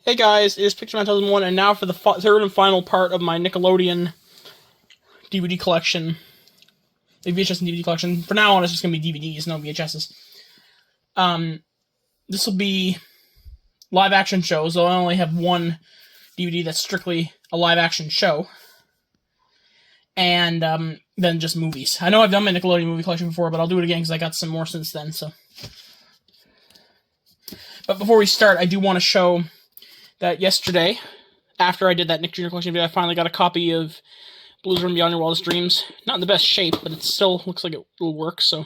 Hey guys, it is Picture 2001, and now for the third and final part of my Nickelodeon DVD collection. The VHS and DVD collection. For now on, it's just going to be DVDs, no VHSs. This will be live action shows, though I only have one DVD that's strictly a live action show. And then just movies. I know I've done my Nickelodeon movie collection before, but I'll do it again because I got some more since then, so. But before we start, I do want to show that yesterday, after I did that Nick Jr. collection video, I finally got a copy of Blues Run Beyond Your Wildest Dreams. Not in the best shape, but it still looks like it will work, so.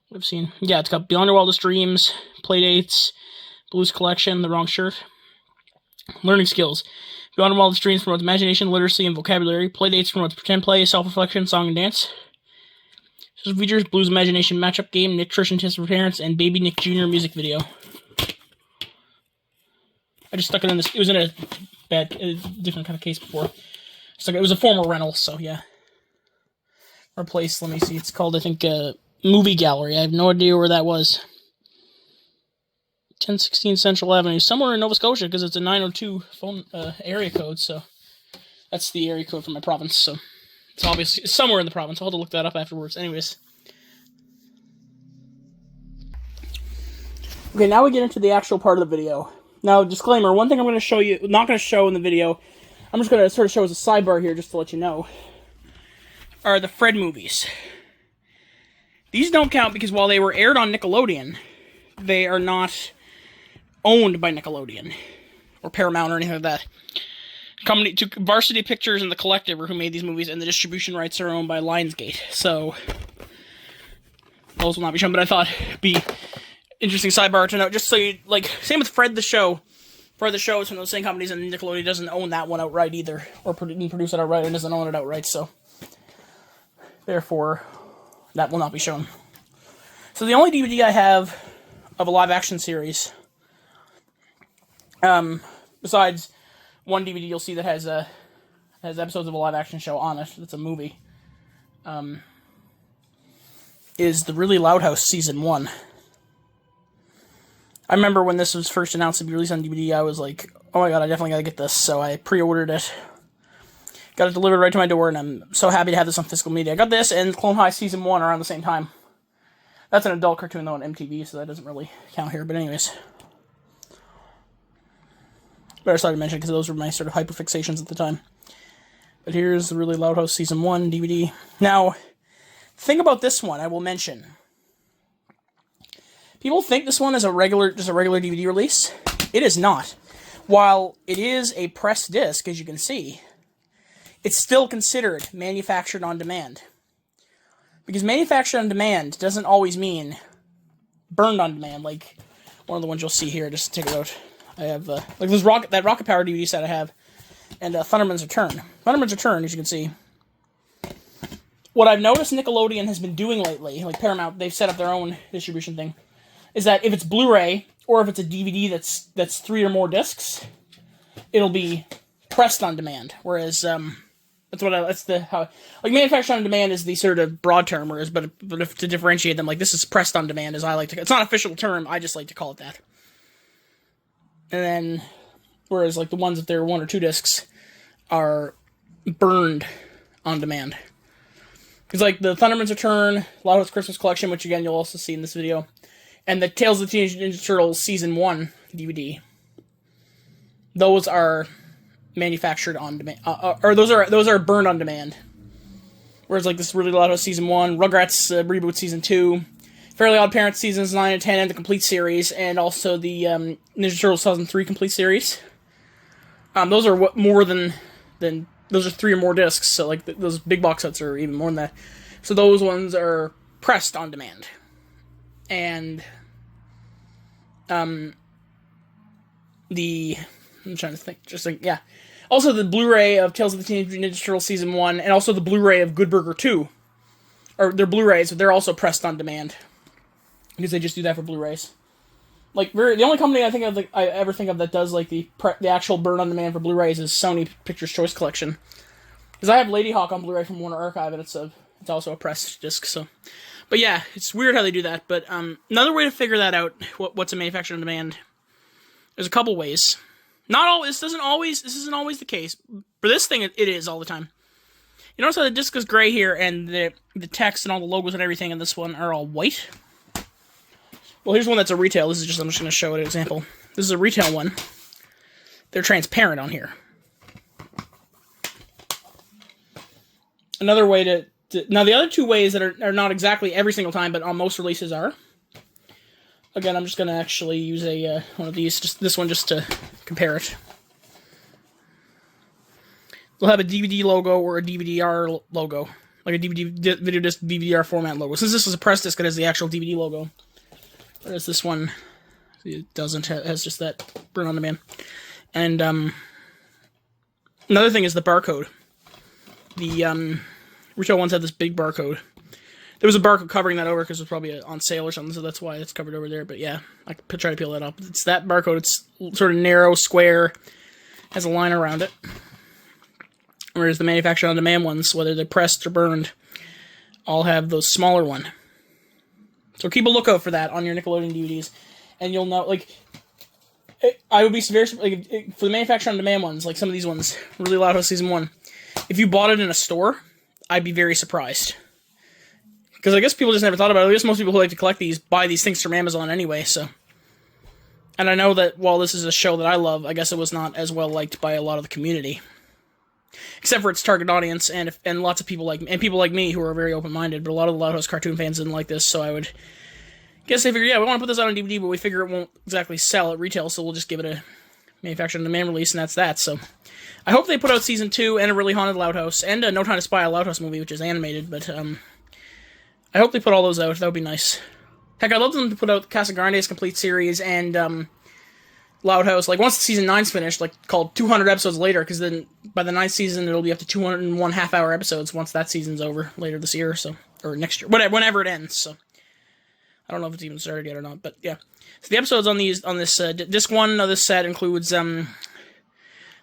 What I've seen. Yeah, it's got Beyond Your Wildest Dreams, Playdates, Blues Collection, The Wrong Shirt. Learning skills. Beyond Your Wildest Dreams promotes imagination, literacy, and vocabulary. Playdates promotes pretend play, self-reflection, song, and dance. This features Blues Imagination matchup game, nutrition tips for parents, and Baby Nick Jr. music video. I just stuck it in this. It was in a different kind of case before. So it was a former rental, so yeah. Replaced, let me see. It's called, I think, Movie Gallery. I have no idea where that was. 1016 Central Avenue. Somewhere in Nova Scotia, because it's a 902 phone area code, so. That's the area code for my province, so. It's obviously somewhere in the province. I'll have to look that up afterwards. Anyways. Okay, now we get into the actual part of the video. Now, disclaimer, one thing I'm going to show you, not going to show in the video, I'm just going to sort of show as a sidebar here, just to let you know, are the Fred movies. These don't count because while they were aired on Nickelodeon, they are not owned by Nickelodeon, or Paramount, or anything like that. Varsity Pictures and The Collective are who made these movies, and the distribution rights are owned by Lionsgate, so those will not be shown, but I thought it'd be interesting sidebar to note, just so you, like, same with Fred the Show. Fred the Show is from those same companies, and Nickelodeon doesn't own that one outright either, or produce it outright, and doesn't own it outright, so therefore, that will not be shown. So the only DVD I have of a live-action series, besides one DVD you'll see that has episodes of a live-action show on it, that's a movie, is The Really Loud House Season 1. I remember when this was first announced to be released on DVD, I was like, oh my god, I definitely gotta get this, so I pre-ordered it. Got it delivered right to my door, and I'm so happy to have this on physical media. I got this and Clone High Season 1 around the same time. That's an adult cartoon, though, on MTV, so that doesn't really count here, but anyways. Better start to mention, because those were my sort of hyperfixations at the time. But here's The Really Loud House Season 1 DVD. Now, the thing about this one, I will mention. People think this one is just a regular DVD release. It is not. While it is a pressed disc, as you can see, it's still considered manufactured on demand. Because manufactured on demand doesn't always mean burned on demand, like one of the ones you'll see here. Just take it out. I have like this that Rocket Power DVD set I have, and Thunderman's Return. Thunderman's Return, as you can see. What I've noticed Nickelodeon has been doing lately, like Paramount, they've set up their own distribution thing, is that if it's Blu-ray, or if it's a DVD that's 3 or more discs, it'll be pressed on demand. Whereas, manufactured on demand is the sort of broad term, whereas, but if to differentiate them, like, this is pressed on demand, as I like to, it's not an official term, I just like to call it that. And then, whereas, like, the ones, if they're 1 or 2 discs, are burned on demand. Because, like, the Thunderman's Return, Loud House Christmas Collection, which, again, you'll also see in this video, and the Tales of the Teenage Ninja Turtles Season 1 DVD. Those are manufactured on demand, or those are burned on demand. Whereas, like, this Really Loud House Season 1, Rugrats Reboot Season 2, Fairly Odd Parents Seasons 9 and 10, and the complete series, and also the Ninja Turtles 2003 complete series. Those are more than those are 3 or more discs, so, like, those big box sets are even more than that. So those ones are pressed on demand. And I'm trying to think, yeah. Also, the Blu-ray of Tales of the Teenage Mutant Ninja Turtles Season 1, and also the Blu-ray of Good Burger 2. Or, they're Blu-rays, but they're also pressed on demand. Because they just do that for Blu-rays. Like, the only company I ever think of that does, like, the actual burn on demand for Blu-rays is Sony Pictures Choice Collection. Because I have Lady Hawk on Blu-ray from Warner Archive, and it's also a pressed disc, so. But yeah, it's weird how they do that, but another way to figure that out, what's a manufactured on demand There's a couple ways. Not all. This isn't always the case. For this thing, it is all the time. You notice how the disc is gray here, and the text and all the logos and everything in this one are all white? Well, here's one that's a retail. I'm just going to show an example. This is a retail one. They're transparent on here. Another way to now, the other two ways that are not exactly every single time, but on most releases are. Again, I'm just going to actually use one of these, just this one, just to compare it. They'll have a DVD logo or a DVD-R logo, like a video disc DVD-R format logo. Since this is a press disc, it has the actual DVD logo. Whereas this one, it doesn't. It has just that print on demand. And another thing is the barcode. The retail ones have this big barcode. There was a barcode covering that over because it was probably on sale or something, so that's why it's covered over there. But yeah, I could try to peel that up. It's that barcode. It's sort of narrow, square, has a line around it. Whereas the manufacturer on demand ones, whether they're pressed or burned, all have those smaller one. So keep a lookout for that on your Nickelodeon DVDs, and you'll know. Like, I would be very for the manufacturer on demand ones, like some of these ones, Really Loud House Season 1. If you bought it in a store, I'd be very surprised. Because I guess people just never thought about it. I guess most people who like to collect these buy these things from Amazon anyway, so. And I know that while this is a show that I love, I guess it was not as well liked by a lot of the community. Except for its target audience, and lots of people like me who are very open-minded, but a lot of the Loud House cartoon fans didn't like this, so I would guess they figured, yeah, we want to put this out on DVD, but we figure it won't exactly sell at retail, so we'll just give it a manufacturer on demand release, and that's that, so. I hope they put out Season 2 and a Really Haunted Loud House, and a No Time to Spy, a Loud House movie, which is animated, but, I hope they put all those out. That would be nice. Heck, I'd love them to put out Casa Grande's complete series and Loud House. Like, once Season 9's finished, like, called 200 episodes later, because then by the 9th season, it'll be up to 201 half-hour episodes once that season's over later this year, so, or next year, whenever it ends, so. I don't know if it's even started yet or not, but yeah. So the episodes on this disc 1 of this set includes The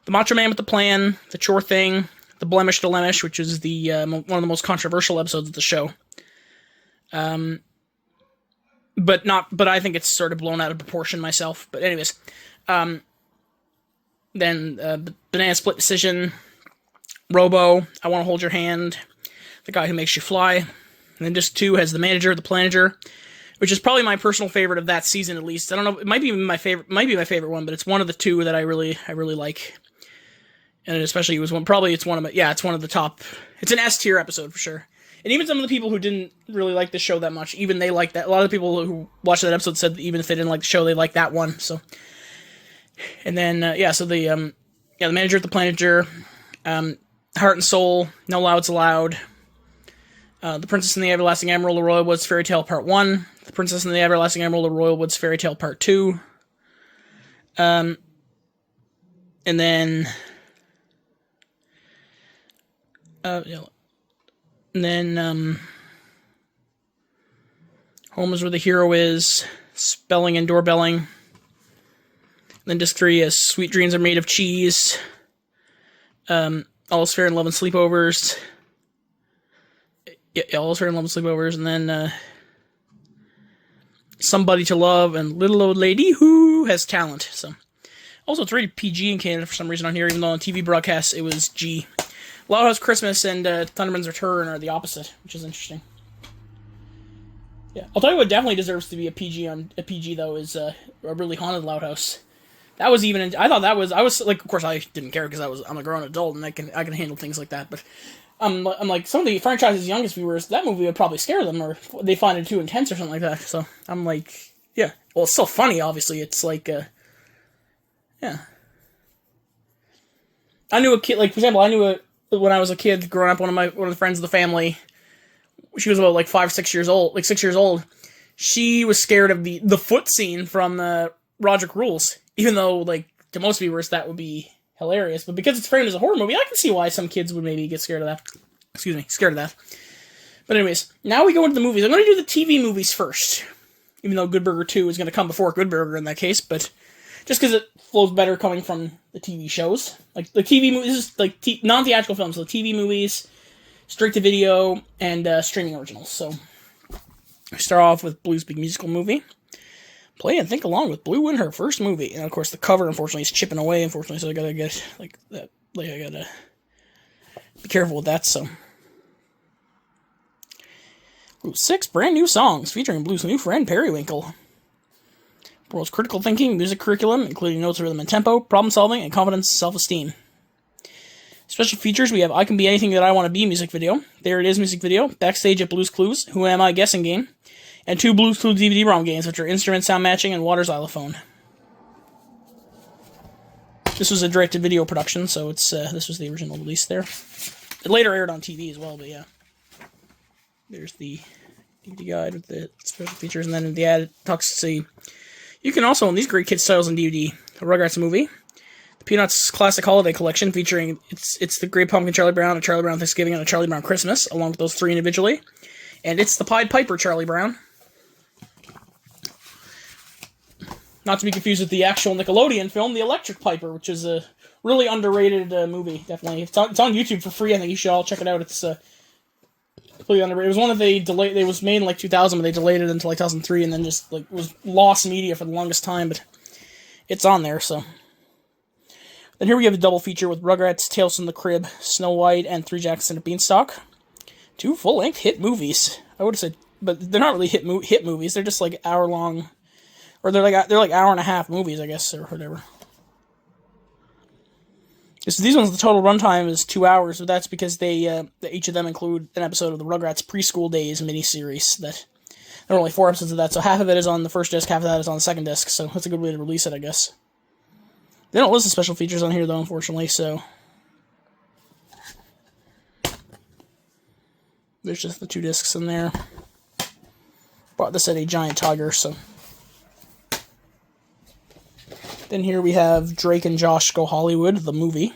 Macho Man with the Plan, The Chore Thing, The Blemish to Lemish, which is the one of the most controversial episodes of the show. But I think it's sort of blown out of proportion myself. But anyways, then Banana Split Decision, Robo, I Want to Hold Your Hand, The Guy Who Makes You Fly. And then disc 2 has The Manager, The Planager, which is probably my personal favorite of that season, at least. I don't know, it might be my favorite one, but it's one of the two that I really like. And especially it's one of the top. It's an S tier episode for sure. And even some of the people who didn't really like the show that much, even they liked that. A lot of the people who watched that episode said that even if they didn't like the show, they liked that one. So, and then the Manager, The Planager, Heart and Soul, No Louds Allowed, The Princess and the Everlasting Emerald, The Royal Woods Fairy Tale Part 1, The Princess and the Everlasting Emerald, The Royal Woods Fairy Tale Part 2, and then Home is Where the Hero Is, Spelling and Doorbelling. Then disc 3 is Sweet Dreams Are Made of Cheese, All Is Fair in Love and Sleepovers. Yeah, All Is Fair in Love and Sleepovers, and then Somebody to Love and Little Old Lady Who Has Talent. So, also, it's rated PG in Canada for some reason on here, even though on TV broadcasts it was G. Loud House Christmas and Thunderman's Return are the opposite, which is interesting. Yeah, I'll tell you what definitely deserves to be a PG though is a Really Haunted Loud House. That was even. I was like, of course I didn't care because I'm a grown adult and I can handle things like that. But I'm like, some of the franchise's youngest viewers, that movie would probably scare them, or they find it too intense or something like that. So I'm like, yeah. Well, it's still funny. Obviously, it's like, yeah. I knew a kid, like, for example, when I was a kid growing up, one of the friends of the family, she was about like 6 years old. She was scared of the foot scene from Roderick Rules, even though, like, to most viewers that would be hilarious. But because it's framed as a horror movie, I can see why some kids would maybe get scared of that. But anyways, now we go into the movies. I'm going to do the TV movies first, even though Good Burger 2 is going to come before Good Burger in that case, but just because it flows better coming from the TV shows. Like, the TV movies, this is like non-theatrical films, so TV movies, straight-to-video, and streaming originals. So, we start off with Blue's Big Musical Movie. Play and think along with Blue in her first movie. And of course the cover, unfortunately, is chipping away, unfortunately, so I gotta get, like, that, like, I gotta be careful with that, so. Ooh, 6 brand new songs featuring Blue's new friend, Periwinkle. World's critical thinking, music curriculum, including notes of rhythm and tempo, problem solving, and confidence, self-esteem. Special features, we have I Can Be Anything That I Want to Be music video, There It Is music video, Backstage at Blue's Clues, Who Am I guessing game, and 2 Blue's Clues DVD-ROM games, which are Instrument Sound Matching and Water Xylophone. This was a direct-to-video production, so it's this was the original release there. It later aired on TV as well, but yeah. There's the DVD guide with the special features, and then in the ad it talks to you can also own these great kids titles on DVD. A Rugrats movie, the Peanuts Classic Holiday Collection featuring it's the Great Pumpkin Charlie Brown, a Charlie Brown Thanksgiving, and a Charlie Brown Christmas, along with those 3 individually. And it's the Pied Piper Charlie Brown. Not to be confused with the actual Nickelodeon film, The Electric Piper, which is a really underrated movie, definitely. It's on YouTube for free, I think you should all check it out. It's completely underrated. It was one that they delayed, it was made in like 2000, but they delayed it until like 2003, and then just like was lost media for the longest time, but it's on there, so. Then here we have a double feature with Rugrats, Tales from the Crib, Snow White, and Three Jacks and a Beanstalk. 2 full-length hit movies. I would have said, but they're not really hit movies, they're just like hour-long. Or they're like hour and a half movies, I guess, or whatever. So these ones, the total runtime is 2 hours, but that's because they each of them include an episode of the Rugrats Preschool Days miniseries. That there are only 4 episodes of that, so half of it is on the first disc, half of that is on the second disc. So that's a good way to release it, I guess. They don't list the special features on here, though, unfortunately. So there's just the 2 discs in there. Bought this at a Giant Tiger, so. Then here we have Drake and Josh Go Hollywood, the movie.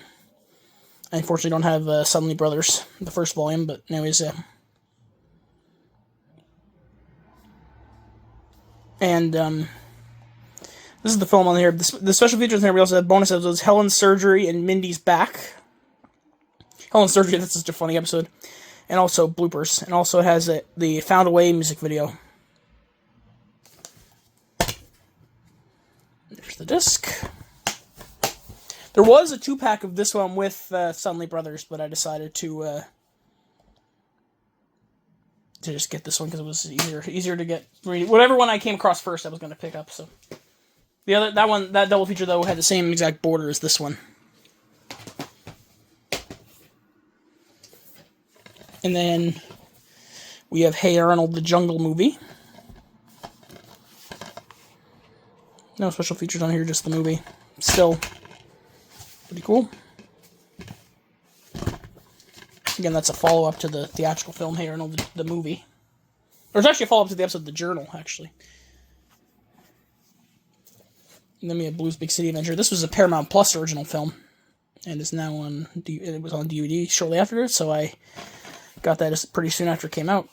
I unfortunately don't have Suddenly Brothers, the first volume, but anyways, and, this is the film on here. The special features in here, we also have bonus episodes, Helen's Surgery and Mindy's Back. Helen's Surgery, that's such a funny episode. And also bloopers. And also it has the Found a Way music video. There's the disc. There was a 2-pack of this one with Suddenly Brothers, but I decided to just get this one because it was easier to get. Whatever one I came across first, I was going to pick up. So that double feature though had the same exact border as this one. And then we have Hey Arnold, the Jungle Movie. No special features on here, just the movie. Still pretty cool. Again, that's a follow-up to the theatrical film, Hey Arnold, the movie. Or it's actually a follow-up to the episode of The Journal, actually. And then we have Blue's Big City Adventure. This was a Paramount Plus original film. And it's now on, it was on DVD shortly after it, so I got that pretty soon after it came out.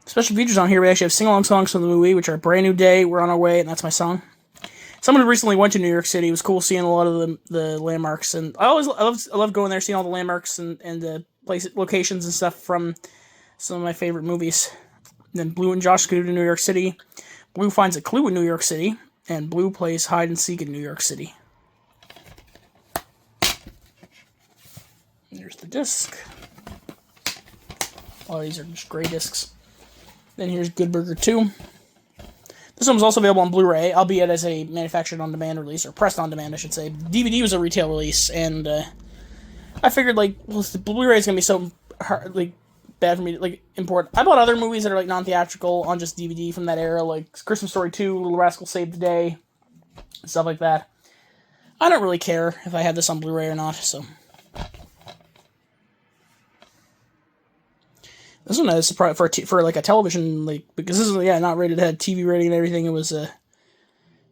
Special features on here, we actually have sing-along songs from the movie, which are Brand New Day, We're on Our Way, and That's My Song. Someone who recently went to New York City. It was cool seeing a lot of the landmarks, and I love going there, seeing all the landmarks and the locations and stuff from some of my favorite movies. And then Blue and Josh go to New York City. Blue finds a clue in New York City, and Blue plays hide and seek in New York City. There's the disc. Oh, these are just gray discs. Then here's Good Burger 2. This one was also available on Blu-ray, albeit as a manufactured-on-demand release, or pressed-on-demand, I should say. DVD was a retail release, and I figured, like, well, the Blu-ray is going to be so hard, like, bad for me to, like, import. I bought other movies that are, like, non-theatrical on just DVD from that era, like Christmas Story 2, Little Rascal Saved the Day, and stuff like that. I don't really care if I have this on Blu-ray or not, so. This one is for like a television, like, because this is, yeah, not rated, it had TV rating and everything. It was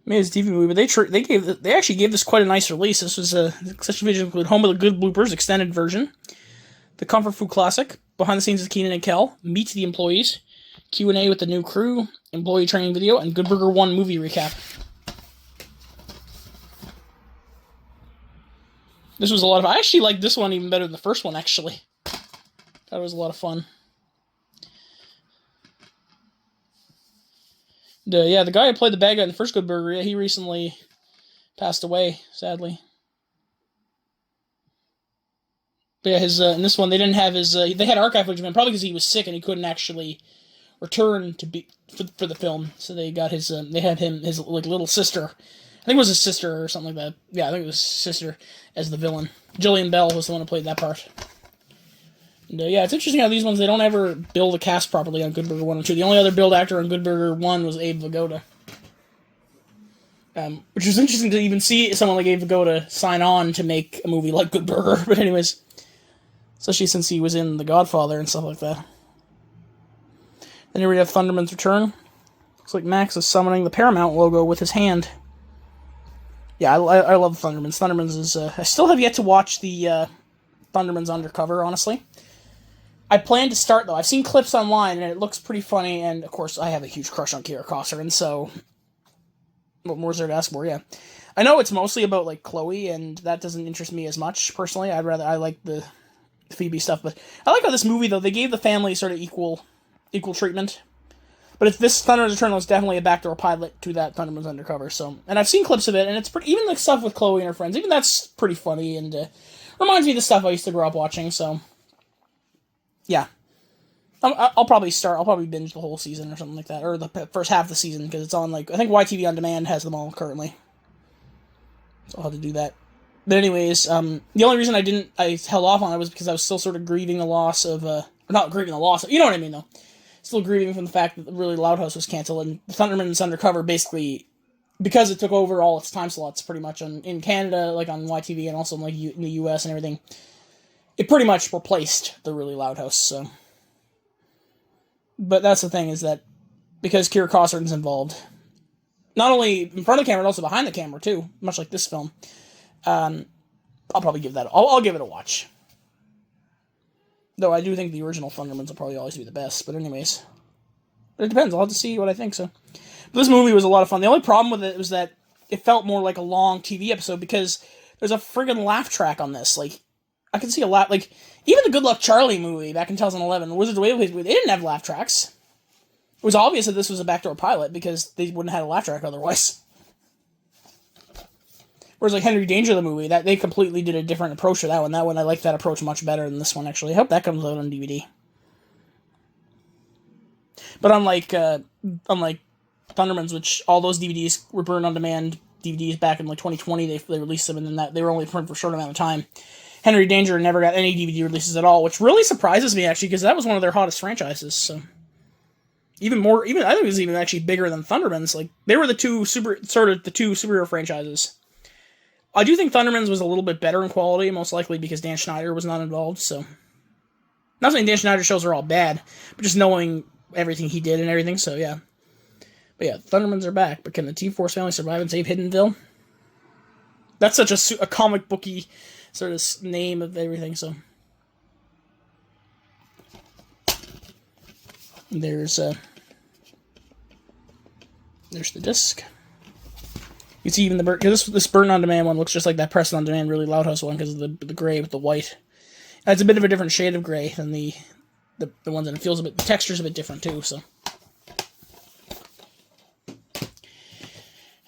maybe it's a TV movie, but they actually gave this quite a nice release. This was such a video include Home of the Good Bloopers extended version, the Comfort Food Classic, behind the scenes of Keenan and Kel, Meet the Employees, Q&A with the new crew, employee training video, and Good Burger 1 movie recap. This was a lot of. I actually liked this one even better than the first one. Actually, that was a lot of fun. Yeah, the guy who played the bad guy in the first Good Burger, yeah, he recently passed away, sadly. But yeah, his in this one they didn't have his. They had archive footage of him probably because he was sick and he couldn't actually return to be for the film. So they got his. They had his like little sister. I think it was his sister or something like that. Yeah, I think it was his sister as the villain. Jillian Bell was the one who played that part. And, yeah, it's interesting how these ones they don't ever build a cast properly on Good Burger 1 and 2. The only other build actor on Good Burger 1 was Abe Vigoda. Which was interesting to even see someone like Abe Vigoda sign on to make a movie like Good Burger. But anyways, especially since he was in The Godfather and stuff like that. Then here we have Thunderman's Return. Looks like Max is summoning the Paramount logo with his hand. Yeah, I love Thundermans. Thundermans is... I still have yet to watch the Thundermans Undercover, honestly. I plan to start, though. I've seen clips online, and it looks pretty funny, and, of course, I have a huge crush on Kira Cosser, so... What more is there to ask for? Yeah. I know it's mostly about, like, Chloe, and that doesn't interest me as much, personally. I like the Phoebe stuff, but I like how this movie, though, they gave the family sort of equal treatment. But if this Thunderman's Return was definitely a backdoor pilot to that Thunderman's Undercover, so... And I've seen clips of it, and it's pretty... Even the stuff with Chloe and her friends, even that's pretty funny, and reminds me of the stuff I used to grow up watching, so... Yeah. I'll probably binge the whole season or something like that, or the first half of the season, because it's on, like... I think YTV On Demand has them all currently. So I'll have to do that. But anyways, the only reason I held off on it was because I was still sort of grieving the loss of... Or not grieving the loss, you know what I mean, though. Still grieving from the fact that the Really Loud House was canceled, and Thunderman's Undercover basically, because it took over all its time slots pretty much in Canada, like on YTV, and also like in the US and everything, it pretty much replaced the Really Loud House, so. But that's the thing, is that because Kira Cosser's involved, not only in front of the camera, but also behind the camera too, much like this film, I'll probably give that, I'll give it a watch. Though I do think the original Thundermans will probably always be the best, but anyways. But it depends, I'll have to see what I think, so. But this movie was a lot of fun. The only problem with it was that it felt more like a long TV episode, because there's a friggin' laugh track on this. Like, I can see a lot, like, even the Good Luck Charlie movie back in 2011, Wizards of Waverly Place, they didn't have laugh tracks. It was obvious that this was a backdoor pilot, because they wouldn't have had a laugh track otherwise. Whereas, like, Henry Danger, the movie, that they completely did a different approach to that one. That one, I like that approach much better than this one, actually. I hope that comes out on DVD. But unlike Thundermans, which all those DVDs were burned on demand DVDs back in, like, 2020, they released them, and then they were only printed for a short amount of time. Henry Danger never got any DVD releases at all, which really surprises me, actually, because that was one of their hottest franchises, so... I think it was even actually bigger than Thundermans. Like, they were the two superhero franchises. I do think Thundermans was a little bit better in quality, most likely because Dan Schneider was not involved, so... Not saying Dan Schneider's shows are all bad, but just knowing everything he did and everything, so yeah. But yeah, Thundermans are back, but can the T-Force family survive and save Hiddenville? That's such a comic booky sort of name of everything, so... There's the disc. You can see even this burn on demand one looks just like that press on demand Really Loud House one because of the gray with the white. It's a bit of a different shade of gray than the ones, and it feels the texture's a bit different too. So,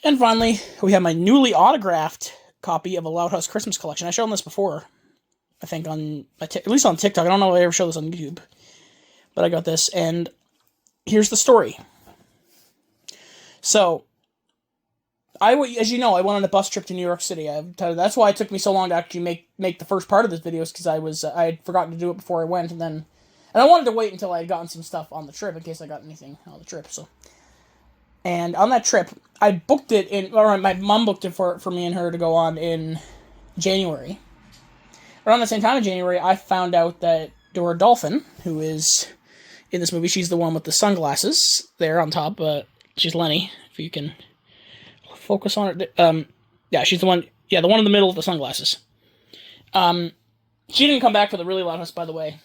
and finally we have my newly autographed copy of a Loud House Christmas collection. I've shown this before, I think at least on TikTok. I don't know if I ever showed this on YouTube, but I got this, and here's the story. So, as you know, I went on a bus trip to New York City. That's why it took me so long to actually make the first part of this video, because I had forgotten to do it before I went, and I wanted to wait until I had gotten some stuff on the trip in case I got anything on the trip. So, and on that trip, I booked it my mom booked it for me and her to go on in January. Around the same time in January, I found out that Dora Dolphin, who is in this movie, she's the one with the sunglasses there on top. She's Lenny, if you can focus on it. Yeah, she's the one. Yeah, the one in the middle with the sunglasses. She didn't come back for the Really Loud House, by the way.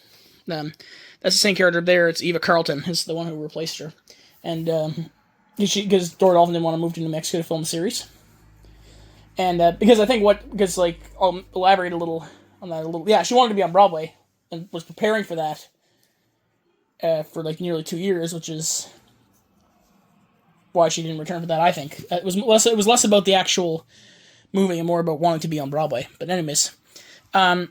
That's the same character there. It's Eva Carlton is the one who replaced her, and because Dora Dolphin didn't want to move to New Mexico to film the series, and I'll elaborate a little on that a little. Yeah, she wanted to be on Broadway and was preparing for that for like nearly 2 years, which is why she didn't return for that. I think it was less about the actual movie and more about wanting to be on Broadway. But anyways, I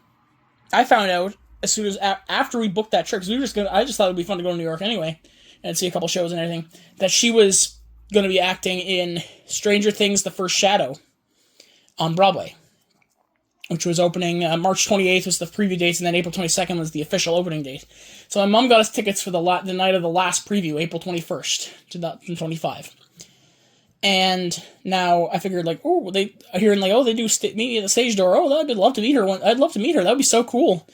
found out as soon as after we booked that trip, because I just thought it'd be fun to go to New York anyway and see a couple shows and everything, that she was going to be acting in Stranger Things: The First Shadow on Broadway, which was opening March 28th was the preview dates, and then April 22nd was the official opening date. So my mom got us tickets for the night of the last preview, April 21st, 2025. And now I figured, like, oh, they do meet me at the stage door. Oh, I'd love to meet her. I'd love to meet her. That would be so cool.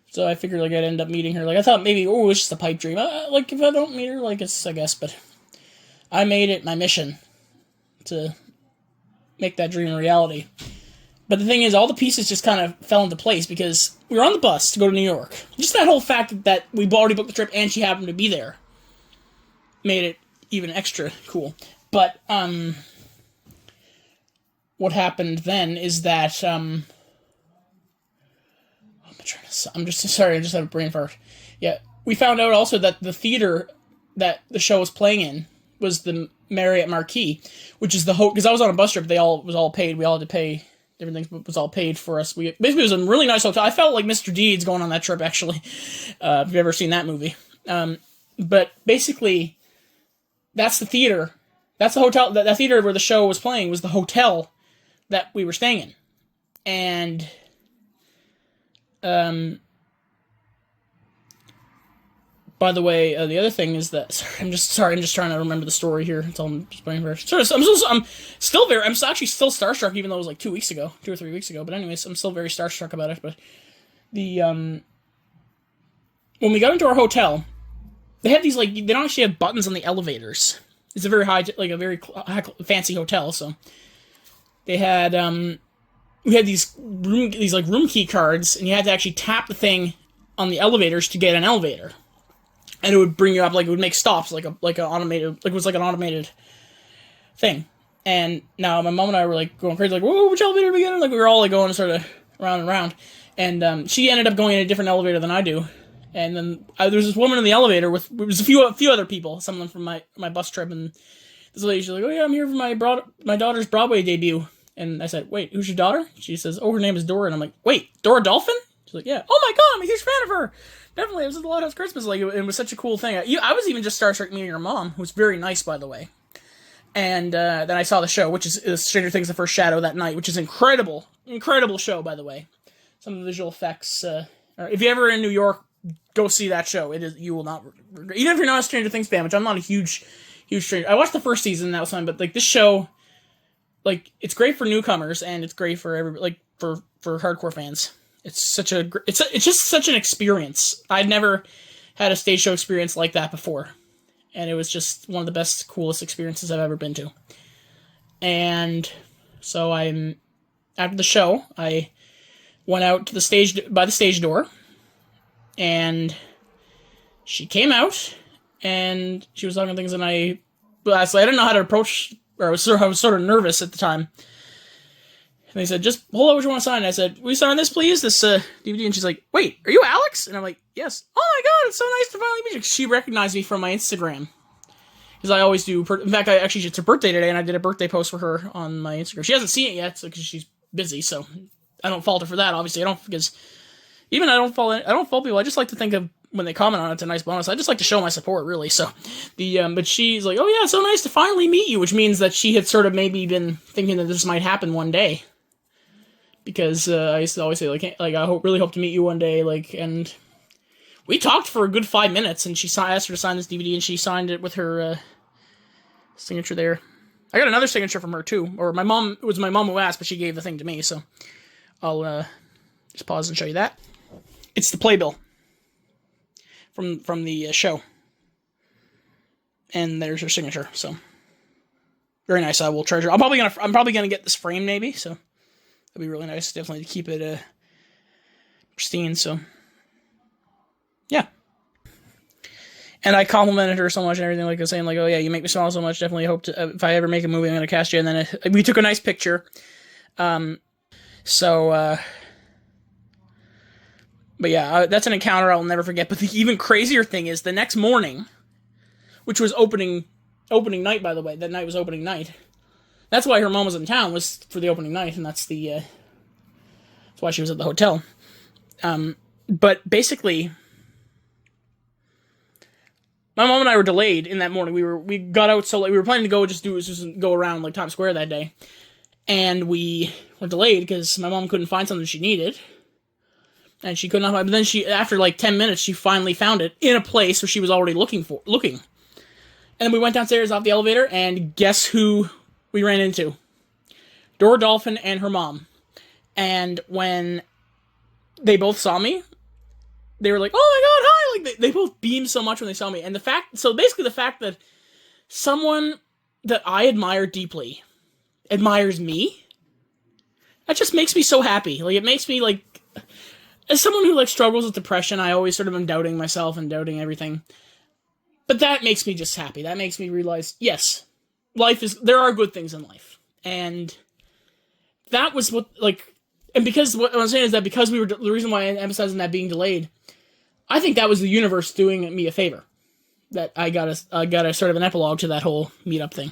So I figured, like, I'd end up meeting her. Like, I thought maybe, it's just a pipe dream. Like, if I don't meet her, like, it's, I guess, but I made it my mission to make that dream a reality. But the thing is, all the pieces just kind of fell into place because we were on the bus to go to New York. Just that whole fact that we already booked the trip and she happened to be there made it even extra cool. But what happened then is that I'm just sorry, I just had a brain fart. Yeah, we found out also that the theater that the show was playing in was the Marriott Marquis, which is the because I was on a bus trip. Was all paid. We all had to pay different things, but was all paid for us. Basically it was a really nice hotel. I felt like Mr. Deeds going on that trip actually. If you've ever seen that movie, but basically that's the theater. That's the hotel. That theater where the show was playing was the hotel that we were staying in, and by the way, the other thing is that I'm just trying to remember the story here. It's all I'm just playing for. I'm actually still starstruck, even though it was like 2 or 3 weeks ago. But anyways, I'm still very starstruck about it. But the when we got into our hotel, they had these they don't actually have buttons on the elevators. It's a very very fancy hotel, so they had we had these room key cards, and you had to actually tap the thing on the elevators to get an elevator, and it would bring you up, it would make stops, it was like an automated thing. And now my mom and I were going crazy, whoa, which elevator are we getting? We were all going sort of round and round, and she ended up going in a different elevator than I do. And then there was this woman in the elevator it was a few other people, some of them from my bus trip, and this lady, she's like, oh yeah, I'm here for my daughter's Broadway debut. And I said, wait, who's your daughter? She says, oh, her name is Dora. And I'm like, wait, Dora Dolphin? She's like, yeah. Oh my god, I'm a huge fan of her. Definitely, it was at the Lighthouse Christmas. It was such a cool thing. I was even just starstruck meeting her mom, who was very nice, by the way. And then I saw the show, which is Stranger Things: The First Shadow that night, which is incredible show, by the way. Some of the visual effects. If you're ever in New York, go see that show. You will not regret. Even if you're not a Stranger Things fan, which I'm not a huge Stranger. I watched the first season, that was fun, but this show, it's great for newcomers and it's great for everybody, for hardcore fans. It's just such an experience. I'd never had a stage show experience like that before, and it was just one of the best, coolest experiences I've ever been to. And so after the show, I went out to the stage door. And she came out, and she was talking things, and I didn't know how to approach, or I was sort of nervous at the time. And they said, just hold out what you want to sign. And I said, will you sign this, please? This DVD. And she's like, wait, are you Alex? And I'm like, yes. Oh my god, it's so nice to finally meet you. She recognized me from my Instagram. Because I always do. In fact, it's her birthday today, and I did a birthday post for her on my Instagram. She hasn't seen it yet, because she's busy, so I don't fault her for that, obviously. I don't fault people. I just like to think of when they comment on it, it's a nice bonus. I just like to show my support, really. So but she's like, oh yeah, it's so nice to finally meet you, which means that she had sort of maybe been thinking that this might happen one day. Because I used to always say I really hope to meet you one day, and we talked for a good 5 minutes, and she asked her to sign this DVD, and she signed it with her signature there. I got another signature from her too, or it was my mom who asked, but she gave the thing to me, so I'll just pause and show you that. It's the playbill from the show, and there's her signature. So very nice. I will treasure. I'm probably gonna get this frame maybe. So that'd be really nice. Definitely to keep it pristine. So yeah. And I complimented her so much and everything, saying oh yeah, you make me smile so much. Definitely hope to if I ever make a movie, I'm gonna cast you. And then we took a nice picture. But yeah, that's an encounter I'll never forget. But the even crazier thing is the next morning, which was opening opening night, by the way. That night was opening night. That's why her mom was in town, was for the opening night, and that's why she was at the hotel. But basically, my mom and I were delayed in that morning. We got out so late. We were planning to just go around like Times Square that day, and we were delayed because my mom couldn't find something she needed, and she could not find. But then after like 10 minutes, she finally found it in a place where she was already looking. And then we went downstairs off the elevator, and guess who we ran into? Dora Dolphin and her mom. And when they both saw me, they were like, "Oh my god, hi!" Like they both beamed so much when they saw me. And the fact that someone that I admire deeply admires me, that just makes me so happy. Like, it makes me, like, as someone who, like, struggles with depression, I always sort of am doubting myself and doubting everything. But that makes me just happy. That makes me realize, yes, there are good things in life. And that was what, like, and because, what I'm saying is that because the reason why I'm emphasizing that being delayed, I think that was the universe doing me a favor. That I got a sort of an epilogue to that whole meetup thing.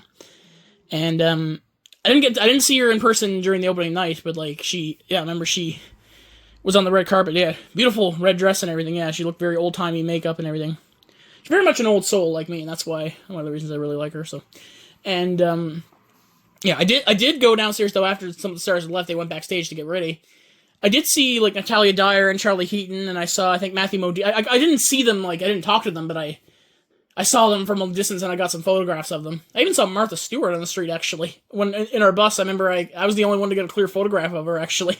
And, I didn't see her in person during the opening night, but, like, I remember she was on the red carpet, yeah. Beautiful red dress and everything, yeah. She looked very old-timey makeup and everything. She's very much an old soul like me, and that's why one of the reasons I really like her. So, and I did go downstairs though after some of the stars had left. They went backstage to get ready. I did see like Natalia Dyer and Charlie Heaton, and I saw I think Matthew Modine. I didn't see them, like I didn't talk to them, but I saw them from a distance and I got some photographs of them. I even saw Martha Stewart on the street actually. When in our bus, I remember I was the only one to get a clear photograph of her actually.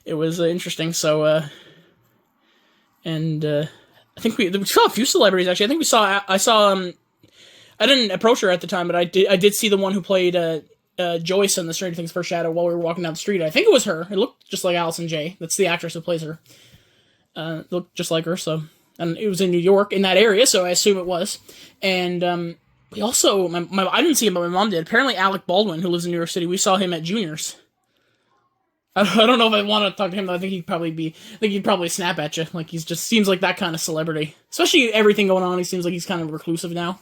It was interesting. So I think we saw a few celebrities actually. I think I saw I didn't approach her at the time, but I did see the one who played Joyce in the Stranger Things First Shadow while we were walking down the street. I think it was her. It looked just like Allison Jay. That's the actress who plays her. Looked just like her. So, and it was in New York in that area, so I assume it was. And we also I didn't see him, but my mom did. Apparently, Alec Baldwin, who lives in New York City, we saw him at Junior's. I don't know if I want to talk to him, though. I think he'd probably snap at you. Like, he's just seems like that kind of celebrity. Especially everything going on, he seems like he's kind of reclusive now.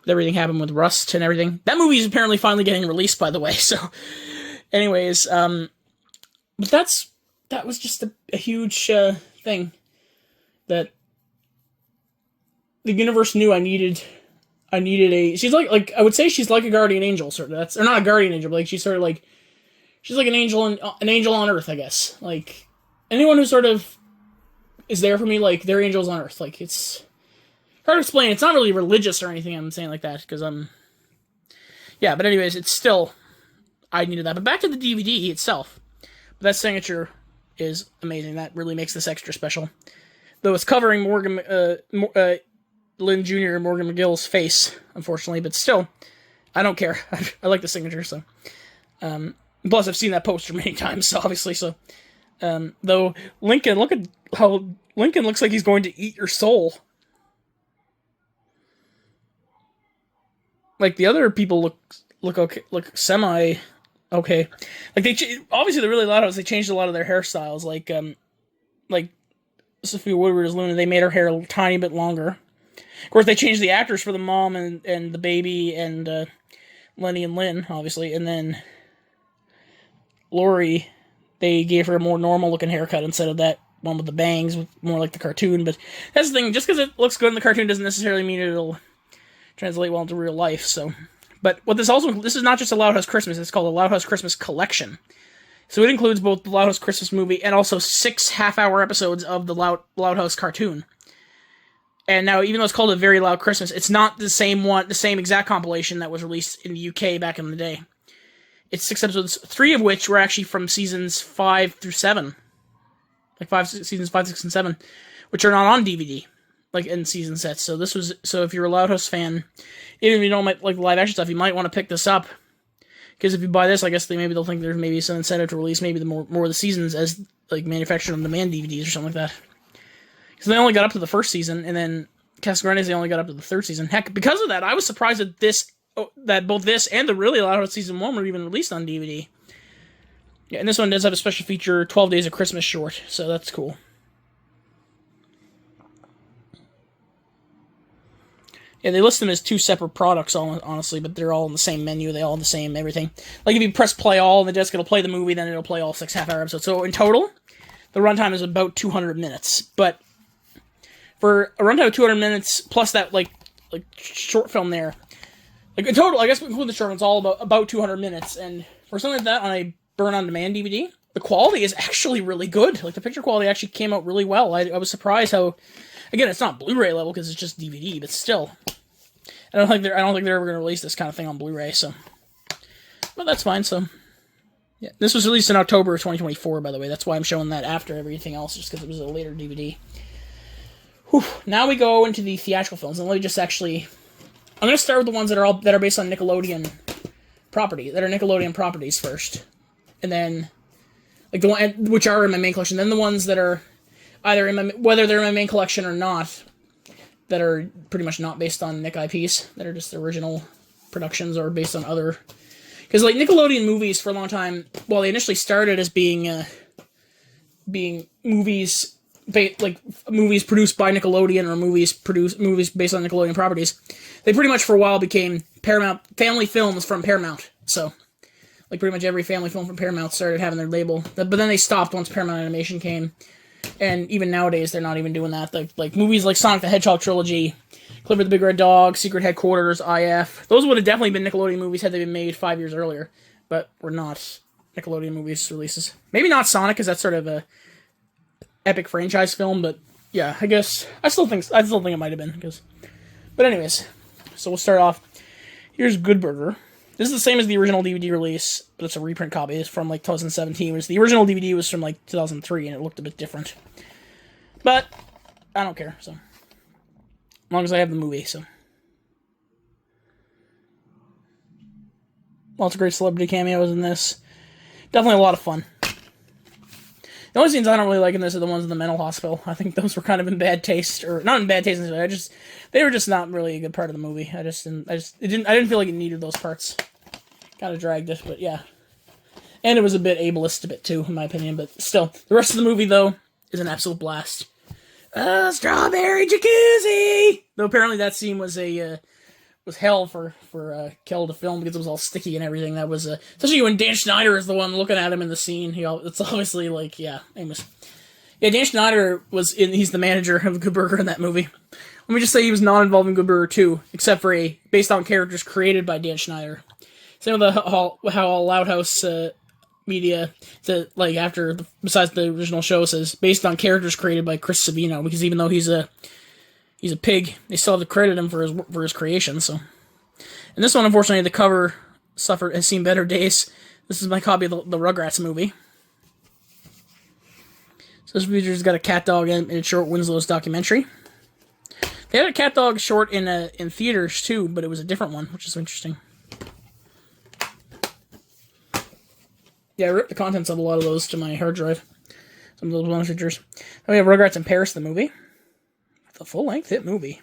With everything happening with Rust and everything. That movie is apparently finally getting released, by the way, so... Anyways, but that was just a huge thing. That the universe knew I needed she's like I would say she's like a guardian angel, sort of. Or not a guardian angel, but like she's sort of like... She's like an angel on Earth, I guess. Like, anyone who sort of is there for me, like, they're angels on Earth. Like, it's hard to explain. It's not really religious or anything I'm saying like that, because yeah, but anyways, it's still... I needed that. But back to the DVD itself. That signature is amazing. That really makes this extra special. Though it's covering Lynn Jr. and Morgan McGill's face, unfortunately, but still, I don't care. I like the signature, so... Plus, I've seen that poster many times, so obviously, so... though, Lincoln, look at how Lincoln looks like he's going to eat your soul. Like, the other people look okay, look semi-okay. Like, obviously, the really loud ones, they changed a lot of their hairstyles, like Sophia Woodward's Luna, they made her hair a tiny bit longer. Of course, they changed the actors for the mom and the baby and, Lenny and Lynn, obviously, and then... Lori, they gave her a more normal-looking haircut instead of that one with the bangs, more like the cartoon, but that's the thing, just because it looks good in the cartoon doesn't necessarily mean it'll translate well into real life, so... But what this is not just a Loud House Christmas, it's called a Loud House Christmas Collection. So it includes both the Loud House Christmas movie and also 6 half-hour episodes of the Loud House cartoon. And now, even though it's called A Very Loud Christmas, it's not the same exact compilation that was released in the UK back in the day. It's 6 episodes, 3 of which were actually from seasons 5 through 7. Like seasons 5, 6, and 7, which are not on DVD, like in season sets. So if you're a Loud House fan, even if you don't like live action stuff, you might want to pick this up. Because if you buy this, I guess they'll think there's maybe some incentive to release maybe the more of the seasons as like manufactured on demand DVDs or something like that. Because they only got up to the first season, and then Casa Grandes they only got up to the 3rd season. Heck, because of that, I was surprised that both this and the really Loud House Season 1 were even released on DVD. Yeah, and this one does have a special feature, 12 Days of Christmas short, so that's cool. Yeah, they list them as 2 separate products, honestly, but they're all in the same menu. They all have the same everything. Like, if you press play all on the disc, it'll play the movie, then it'll play all 6 half-hour episodes. So, in total, the runtime is about 200 minutes. But for a runtime of 200 minutes, plus that, like short film there, like, in total, I guess including the short one, it's all about 200 minutes. And for something like that on a burn-on-demand DVD, the quality is actually really good. Like, the picture quality actually came out really well. I was surprised how... Again, it's not Blu-ray level because it's just DVD, but still, I don't think they're ever going to release this kind of thing on Blu-ray. So, but that's fine. So, yeah, this was released in October of 2024, by the way. That's why I'm showing that after everything else, just because it was a later DVD. Whew. Now we go into the theatrical films, and let me just actually, I'm going to start with the ones that are based on Nickelodeon properties first, and then like the one which are in my main collection. Then the ones that are either whether they're in my main collection or not, that are pretty much not based on Nick IPs, that are just original productions or based on other... Because, like, Nickelodeon movies for a long time, well, they initially started as being movies, movies produced by Nickelodeon or movies based on Nickelodeon properties. They pretty much for a while became Paramount, family films from Paramount. So, like, pretty much every family film from Paramount started having their label. But then they stopped once Paramount Animation came. And even nowadays, they're not even doing that. Like movies like Sonic the Hedgehog trilogy, Clifford the Big Red Dog, Secret Headquarters, IF. Those would have definitely been Nickelodeon movies had they been made 5 years earlier, but were not Nickelodeon movies releases. Maybe not Sonic, because that's sort of a epic franchise film. But yeah, I guess I still think it might have been. But anyways, so we'll start off. Here's Good Burger. This is the same as the original DVD release, but it's a reprint copy. It's from, like, 2017, whereas the original DVD was from, like, 2003, and it looked a bit different. But I don't care, so. As long as I have the movie, so. Lots of great celebrity cameos in this. Definitely a lot of fun. The only scenes I don't really like in this are the ones in the mental hospital. I think those were kind of in bad taste, or not in bad taste. They were just not really a good part of the movie. I didn't feel like it needed those parts. Kind of dragged it, but yeah. And it was a bit ableist, a bit too, in my opinion. But still, the rest of the movie though is an absolute blast. Strawberry jacuzzi. Though apparently that scene was hell for Kel to film because it was all sticky and everything. That was especially when Dan Schneider is the one looking at him in the scene. It's obviously like, yeah, famous. Yeah, Dan Schneider he's the manager of Good Burger in that movie. Let me just say he was not involved in Good Burger 2, except for based on characters created by Dan Schneider. Same with how Loud House media, besides the original show, says based on characters created by Chris Savino, because even though he's a pig, they still have to credit him for his creation. So, and this one, unfortunately, the cover has seen better days. This is my copy of the Rugrats movie. So this feature's got a cat dog in Short Winslow's documentary. They had a cat dog short in theaters too, but it was a different one, which is interesting. Yeah, I ripped the contents of a lot of those to my hard drive. Some of those bonus features. Then we have Rugrats in Paris, the movie. The full-length hit movie.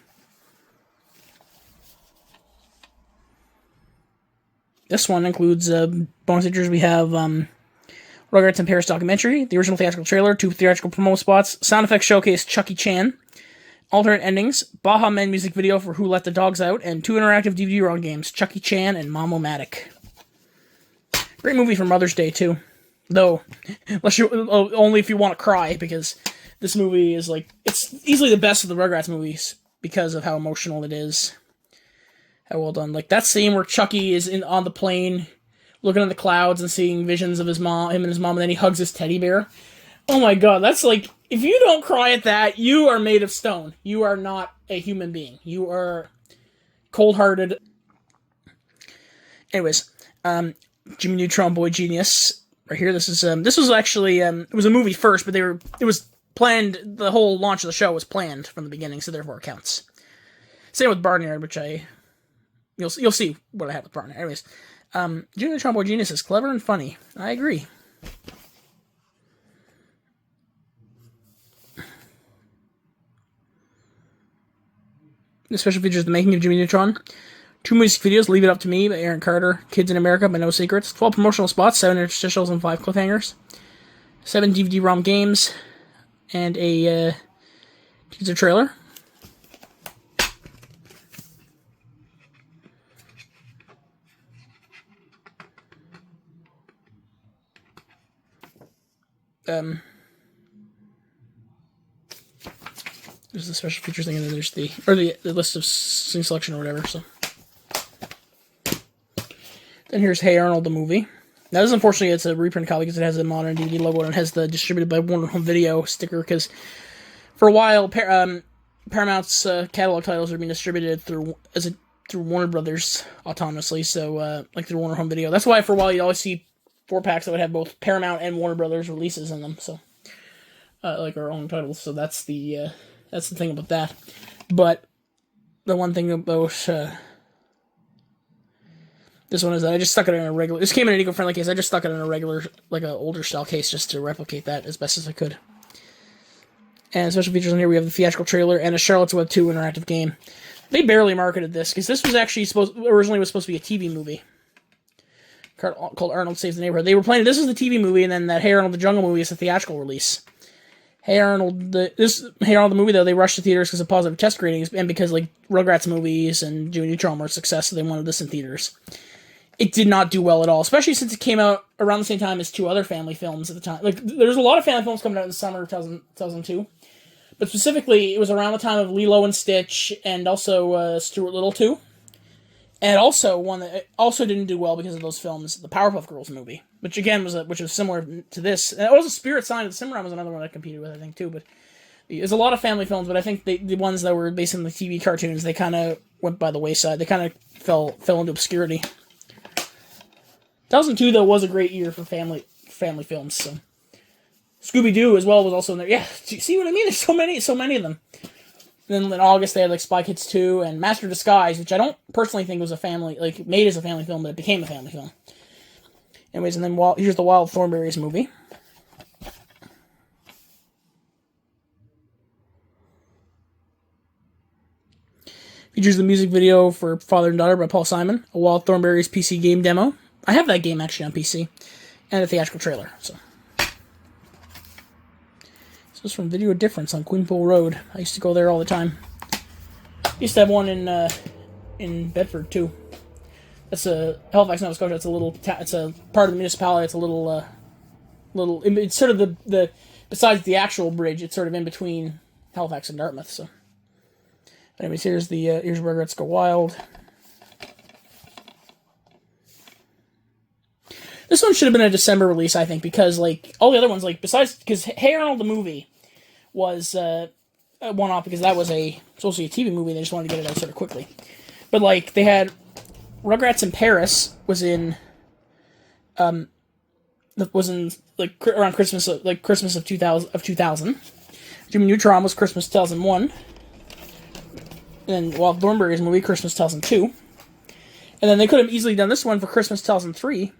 This one includes bonus features. We have Rugrats in Paris documentary, the original theatrical trailer, 2 theatrical promo spots, sound effects showcase Chucky Chan, alternate endings, Baha Men music video for Who Let the Dogs Out, and 2 interactive DVD-ROM games, Chucky Chan and Mom-O-Matic. Great movie for Mother's Day, too. Though, only if you want to cry, because this movie is, like, it's easily the best of the Rugrats movies because of how emotional it is. How well done. Like, that scene where Chucky is on the plane, looking at the clouds and seeing visions of him and his mom, and then he hugs his teddy bear. Oh my god, that's like, if you don't cry at that, you are made of stone. You are not a human being. You are cold-hearted. Anyways, Jimmy Neutron Boy Genius, right here. This was actually, it was a movie first, but it was planned, the whole launch of the show was planned from the beginning, so therefore it counts. Same with Barnyard, which you'll see what I have with Barnyard. Anyways, Jimmy Neutron Boy Genius is clever and funny. I agree. The special features the making of Jimmy Neutron. 2 music videos, Leave It Up to Me by Aaron Carter, Kids in America by No Secrets, 12 promotional spots, 7 interstitials, and 5 cliffhangers, 7 DVD-ROM games, and a teaser trailer. there's the special features thing, and then there's the list of scene selection or whatever. So then here's Hey Arnold the movie. Now this, unfortunately, it's a reprint copy because it has a modern DVD logo and it has the distributed by Warner Home Video sticker, because for a while Paramount's catalog titles are being distributed through Warner Brothers autonomously, so like through Warner Home Video. That's why for a while you'd always see 4-packs that would have both Paramount and Warner Brothers releases in them. So like our own titles. So that's the thing about that. But the one thing about this one is that I just stuck it in a regular... This came in an eco-friendly case. I just stuck it in a regular, like an older style case, just to replicate that as best as I could. And special features on here, we have the theatrical trailer and a Charlotte's Web 2 interactive game. They barely marketed this, because this was actually originally was supposed to be a TV movie called Arnold Saves the Neighborhood. They were planning this is the TV movie, and then that Hey Arnold the Jungle movie is a theatrical release. Hey Arnold the movie, though, they rushed to theaters because of positive test ratings, and because like Rugrats movies and Jimmy Neutron were a success, so they wanted this in theaters. It did not do well at all, especially since it came out around the same time as 2 other family films at the time. Like, there's a lot of family films coming out in the summer of 2002, but specifically, it was around the time of Lilo and Stitch, and also Stuart Little 2. And also, one that also didn't do well because of those films, the Powerpuff Girls movie, which again was similar to this. And it was a Spirit Sign of the Cimarron was another one I competed with, I think, too. But there's a lot of family films, but I think the ones that were based on the TV cartoons, they kind of went by the wayside. They kind of fell into obscurity. 2002, though, was a great year for family films. So Scooby-Doo as well was also in there. Yeah, see what I mean? There's so many of them. And then in August they had like Spy Kids 2 and Master of Disguise, which I don't personally think was made as a family film, but it became a family film. Anyways, and then here's the Wild Thornberrys movie. Features the music video for Father and Daughter by Paul Simon, a Wild Thornberrys PC game demo. I have that game actually on PC, and a theatrical trailer. So this was from Video Difference on Queenpole Road. I used to go there all the time. I used to have one in Bedford too. That's a Halifax, Nova Scotia. It's a little. It's a part of the municipality. It's a little. It's sort of the besides the actual bridge. It's sort of in between Halifax and Dartmouth. So, anyways, here's Rugrats Go Wild. This one should have been a December release, I think, because like all the other ones, like because Hey Arnold the movie was a one-off because that was supposed to be a TV movie. And they just wanted to get it out sort of quickly, but like they had Rugrats in Paris was in like around Christmas, like Christmas of 2000. Jimmy Neutron was Christmas 2001, and then Wild Thornberrys movie Christmas 2002, and then they could have easily done this one for Christmas 2003.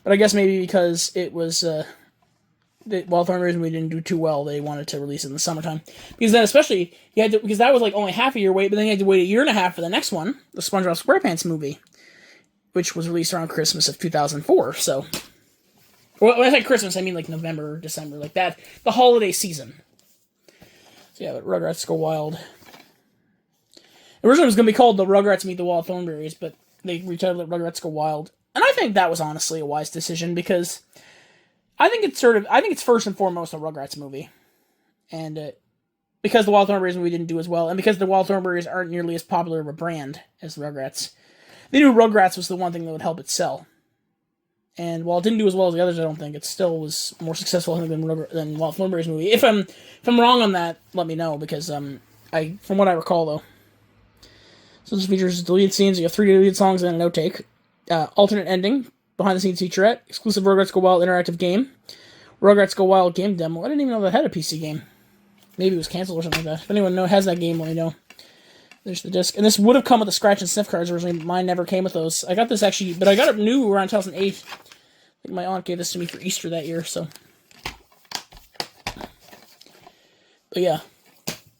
But I guess maybe because it was the Wild Thornberrys movie didn't do too well, they wanted to release it in the summertime. Because then, especially because that was like only half a year wait, but then you had to wait a year and a half for the next one, the SpongeBob SquarePants movie, which was released around Christmas of 2004. So, when I say Christmas, I mean like November, December, like that, the holiday season. So yeah, but Rugrats Go Wild. Originally, it was going to be called The Rugrats Meet the Wild Thornberrys, but they retitled it Rugrats Go Wild. And I think that was honestly a wise decision because I think it's first and foremost a Rugrats movie. And because the Wild Thornberrys movie didn't do as well, and because the Wild Thornberrys aren't nearly as popular of a brand as the Rugrats, they knew Rugrats was the one thing that would help it sell. And while it didn't do as well as the others, I don't think, it still was more successful than Wild Thornberrys movie. If I'm wrong on that, let me know, because from what I recall though. So this features deleted scenes, you have 3 deleted songs and an outtake. Alternate ending, behind-the-scenes featurette, exclusive Rugrats Go Wild interactive game, Rugrats Go Wild game demo. I didn't even know that had a PC game. Maybe it was canceled or something like that. If anyone has that game, let me know. There's the disc. And this would have come with the scratch and sniff cards originally, but mine never came with those. I got this actually, but I got it new around 2008. I think my aunt gave this to me for Easter that year, so. But yeah.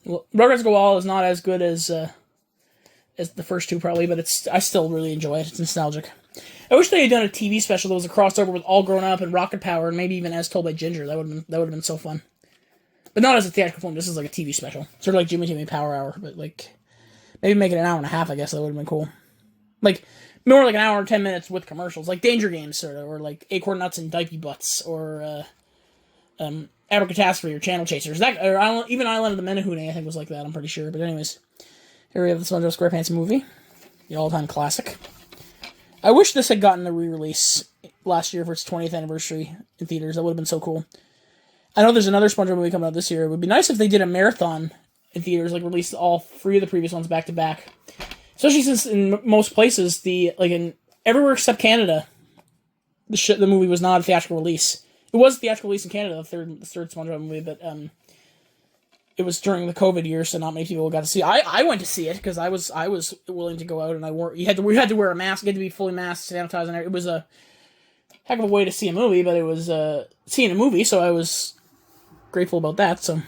Well, Rugrats Go Wild is not as good as the first 2 probably, but I still really enjoy it. It's nostalgic. I wish they had done a TV special that was a crossover with All Grown Up and Rocket Power, and maybe even As Told by Ginger. That would have been so fun. But not as a theatrical film. This is like a TV special, sort of like Jimmy Timmy Power Hour, but like maybe make it an hour and a half. I guess that would have been cool. Like more like an hour and 10 minutes with commercials, like Danger Games, sort of, or like Acorn Nuts and Dikey Butts, or Abracatastrophe or Channel Chasers. Even Island of the Menahune, I think, was like that, I'm pretty sure. But anyways, here we have the SpongeBob SquarePants movie. The all-time classic. I wish this had gotten a re-release last year for its 20th anniversary in theaters. That would have been so cool. I know there's another SpongeBob movie coming out this year. It would be nice if they did a marathon in theaters, like release all 3 of the previous ones back to back. Especially since in most places, in everywhere except Canada, the movie was not a theatrical release. It was a theatrical release in Canada, the third SpongeBob movie, but it was during the COVID year, so not many people got to see it. I went to see it because I was willing to go out, and we had to wear a mask. You had to be fully masked, sanitized, and it was a heck of a way to see a movie. But it was seeing a movie, so I was grateful about that. So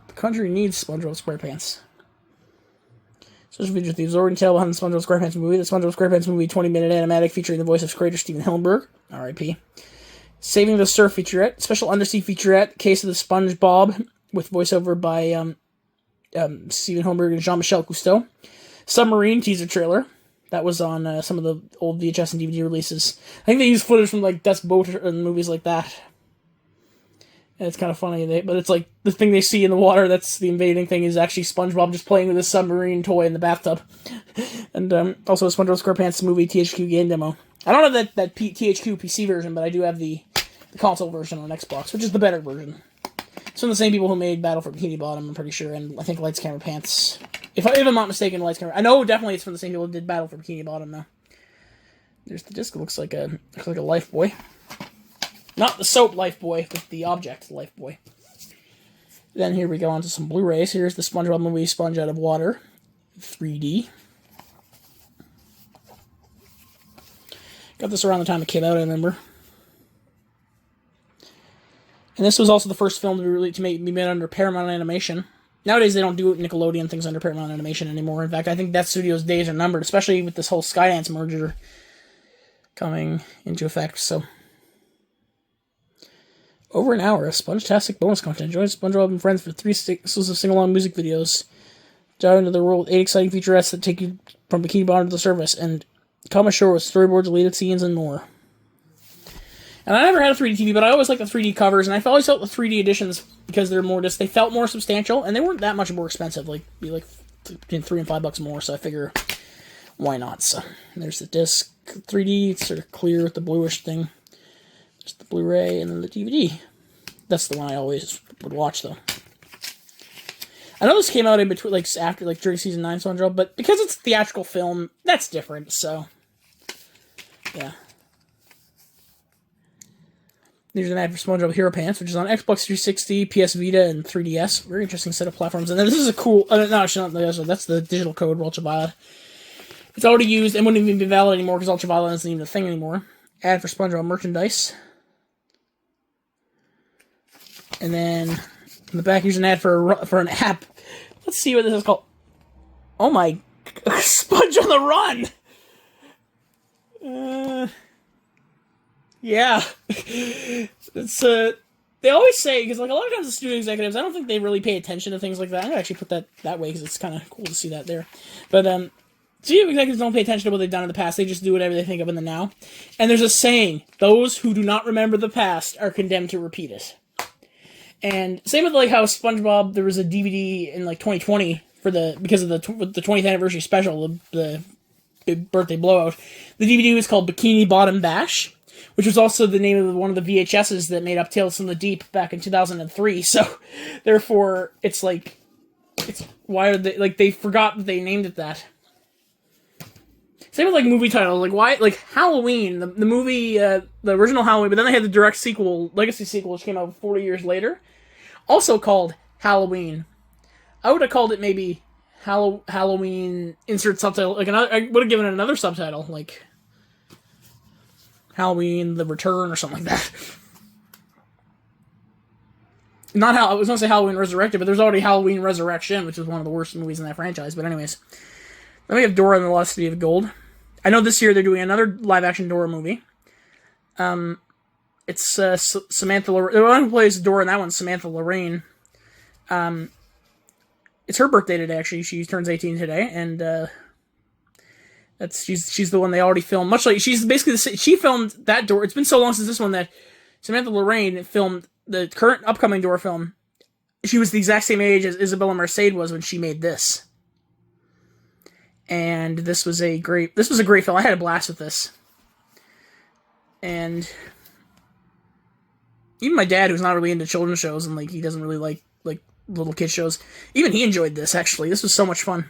the country needs SpongeBob SquarePants. Social feature thieves already tell behind the SpongeBob SquarePants movie. The SpongeBob SquarePants movie 20-minute animatic featuring the voice of creator Steven Hillenburg, R.I.P. Saving the Surf featurette, special undersea featurette, Case of the SpongeBob, with voiceover by Steven Hillenburg and Jean-Michel Cousteau. Submarine teaser trailer. That was on some of the old VHS and DVD releases. I think they used footage from like Dust Boat and movies like that. And it's kind of funny, but it's like the thing they see in the water that's the invading thing is actually SpongeBob just playing with a submarine toy in the bathtub. And also a SpongeBob SquarePants movie THQ game demo. I don't have that THQ PC version, but I do have the console version on Xbox, which is the better version. It's from the same people who made Battle for Bikini Bottom, I'm pretty sure, and I think Lights, Camera, Pants. If I'm not mistaken, Lights, Camera... I know definitely it's from the same people who did Battle for Bikini Bottom, though. There's the disc. It looks like a Lifebuoy. Not the soap Lifebuoy, but the object Lifebuoy. Then here we go on to some Blu-rays. Here's the SpongeBob movie Sponge Out of Water, 3D. Got this around the time it came out, I remember. And this was also the first film to be made under Paramount Animation. Nowadays, they don't do Nickelodeon things under Paramount Animation anymore. In fact, I think that studio's days are numbered, especially with this whole Skydance merger coming into effect. So, over an hour of Sponge-tastic bonus content. Join SpongeBob and Friends for 3 exclusive sing-along music videos. Dive into the world with 8 exciting featurettes that take you from Bikini Bottom to the surface, and come ashore with storyboards, deleted scenes, and more. And I never had a 3D TV, but I always liked the 3D covers, and I always felt the 3D editions, because they felt more substantial, and they weren't that much more expensive, between $3 and $5 more, so I figure, why not? So, there's the disc, 3D, it's sort of clear with the bluish thing. There's the Blu-ray, and then the DVD. That's the one I always would watch, though. I know this came out in between, during season 9 SpongeBob, but because it's a theatrical film, that's different, so, yeah. There's an ad for SpongeBob Hero Pants, which is on Xbox 360, PS Vita, and 3DS. Very interesting set of platforms. And then this is a cool... no, actually not. That's the digital code for Ultraviolet. It's already used and wouldn't even be valid anymore because Ultraviolet isn't even a thing anymore. Ad for SpongeBob merchandise. And then in the back, here's an ad for an app. Let's see what this is called. Oh my... Sponge on the Run! Yeah. It's, they always say, because a lot of times the studio executives, I don't think they really pay attention to things like that. I'm going to actually put that way, because it's kind of cool to see that there. But, studio executives don't pay attention to what they've done in the past. They just do whatever they think of in the now. And there's a saying, those who do not remember the past are condemned to repeat it. And same with, how SpongeBob, there was a DVD in, 2020 because of the 20th anniversary special, the big birthday blowout. The DVD was called Bikini Bottom Bash, which was also the name of one of the VHSs that made up Tales from the Deep back in 2003. So, therefore, why are they, they forgot that they named it that. Same with, movie titles, why, Halloween, the movie, the original Halloween, but then they had the direct sequel, Legacy sequel, which came out 40 years later, also called Halloween. I would have called it maybe Halloween, insert subtitle, I would have given it another subtitle, Halloween, The Return, or something like that. I was going to say Halloween Resurrected, but there's already Halloween Resurrection, which is one of the worst movies in that franchise. But anyways, then we have Dora and the Lost City of Gold. I know this year they're doing another live-action Dora movie. It's Samantha Lorraine. The one who plays Dora in that one's Samantha Lorraine. It's her birthday today, actually. She turns 18 today, and she's the one they already filmed. Much like she's basically she filmed that Dora. It's been so long since this one that Samantha Lorraine filmed the current upcoming Dora film, she was the exact same age as Isabella Merced was when she made this. And this was a great film. I had a blast with this. And even my dad, who's not really into children's shows and he doesn't really like little kid shows, even he enjoyed this. Actually, this was so much fun.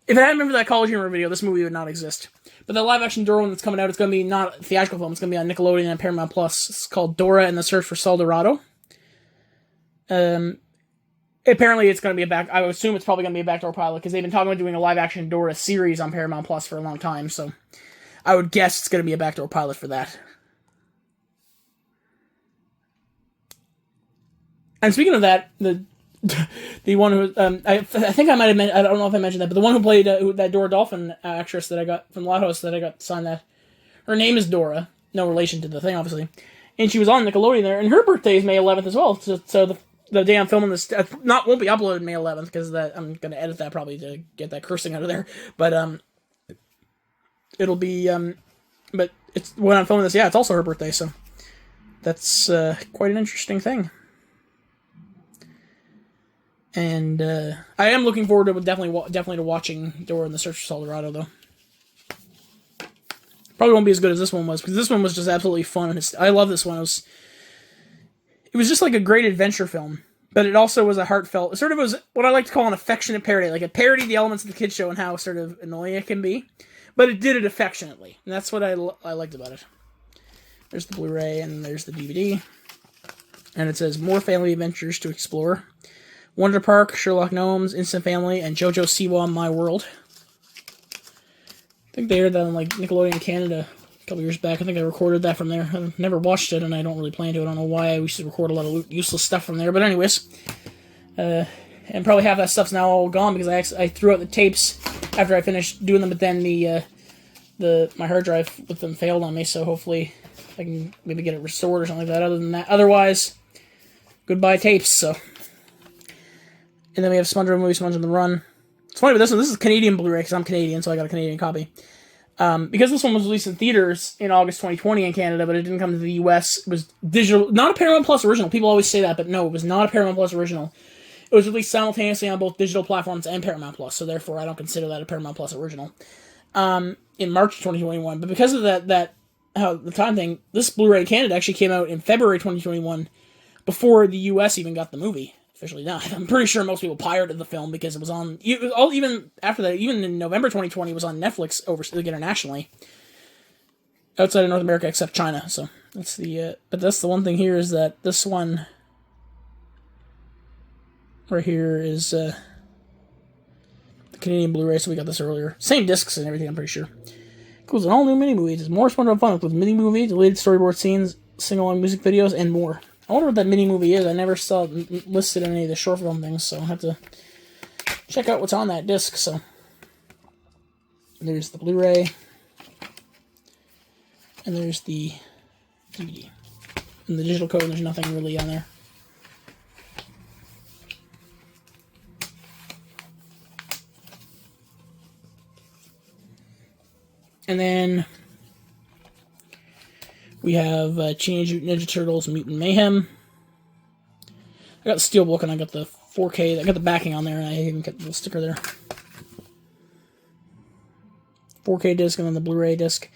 If I hadn't remembered that College Humor video, this movie would not exist. But the live action Dora one that's coming out, it's going to be not a theatrical film. It's going to be on Nickelodeon and Paramount Plus. It's called Dora and the Search for Soldorado. Apparently it's going to be I would assume it's probably going to be a backdoor pilot because they've been talking about doing a live action Dora series on Paramount Plus for a long time. So I would guess it's going to be a backdoor pilot for that. And speaking of that, the one who I think I might have I don't know if I mentioned that, but the one who played that Dora Dolphin actress that I got from Loud House that I got signed that, her name is Dora, no relation to the thing obviously, and she was on Nickelodeon there, and her birthday is May 11th as well. So the day I'm filming this won't be uploaded May 11th because I'm gonna edit that probably to get that cursing out of there, but it'll be but it's when I'm filming this, yeah, it's also her birthday, so that's quite an interesting thing. And I am looking forward to definitely to watching Dora and the Search for Soldorado, though. Probably won't be as good as this one was, because this one was just absolutely fun. I love this one. It was just like a great adventure film, but it also was a heartfelt. It sort of was what I like to call an affectionate parody. Like it parodied the elements of the kids show and how sort of annoying it can be, but it did it affectionately, and that's what I liked about it. There's the Blu-ray and there's the DVD, and it says more family adventures to explore. Wonder Park, Sherlock Gnomes, Instant Family, and JoJo Siwa My World. I think they aired that on Nickelodeon Canada a couple years back. I think I recorded that from there. I've never watched it, and I don't really plan to. I don't know why. I used to record a lot of useless stuff from there. But anyways, and probably half that stuff's now all gone because I threw out the tapes after I finished doing them. But then my hard drive with them failed on me. So hopefully I can maybe get it restored or something like that. Other than that, otherwise, goodbye tapes. So. And then we have SpongeBob Movie, Sponge on the Run. It's funny, but this is Canadian Blu-ray, because I'm Canadian, so I got a Canadian copy. Because this one was released in theaters in August 2020 in Canada, but it didn't come to the US, it was digital, not a Paramount Plus original. People always say that, but no, it was not a Paramount Plus original. It was released simultaneously on both digital platforms and Paramount Plus, so therefore I don't consider that a Paramount Plus original. In March 2021, but because of the time thing, this Blu-ray in Canada actually came out in February 2021, before the US even got the movie. Officially not. I'm pretty sure most people pirated the film because it was on. Even after that, even in November 2020, it was on Netflix internationally, outside of North America except China. So that's the. But that's the one thing here is that this one right here is the Canadian Blu-ray. So we got this earlier. Same discs and everything. I'm pretty sure. Includes an all-new mini movie. There's more SpongeBob fun with mini movie, deleted storyboard scenes, sing-along music videos, and more. I wonder what that mini movie is. I never saw it listed in any of the short film things, so I'll have to check out what's on that disc. So there's the Blu-ray, and there's the DVD. And the digital code, there's nothing really on there. And then we have Teenage Mutant Ninja Turtles Mutant Mayhem. I got the Steelbook and I got the 4K. I got the backing on there and I even got the sticker there. 4K disc and then the Blu-ray disc.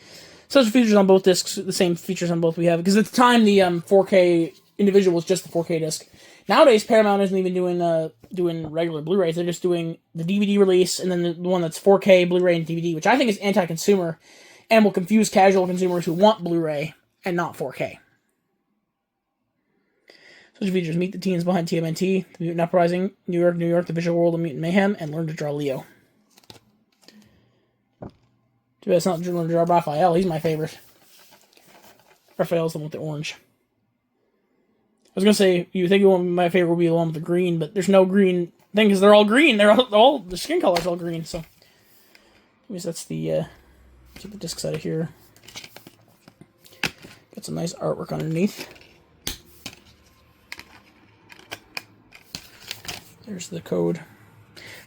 Such features on both discs, the same features on both we have. Because at the time, the 4K individual was just the 4K disc. Nowadays, Paramount isn't even doing regular Blu-rays. They're just doing the DVD release and then the one that's 4K, Blu-ray, and DVD, which I think is anti-consumer and will confuse casual consumers who want Blu-ray and not 4K. Such features: Meet the Teens Behind TMNT, The Mutant Uprising, New York, New York, The Visual World of Mutant Mayhem, and Learn to Draw Leo. Too bad it's not Learn to Draw Raphael. He's my favorite. Raphael's the one with the orange. I was going to say, you think my favorite would be the one with the green, but there's no green thing because they're all green. They're all the skin color's all green, so. Anyways, that's the, get the discs out of here. Got some nice artwork underneath. There's the code.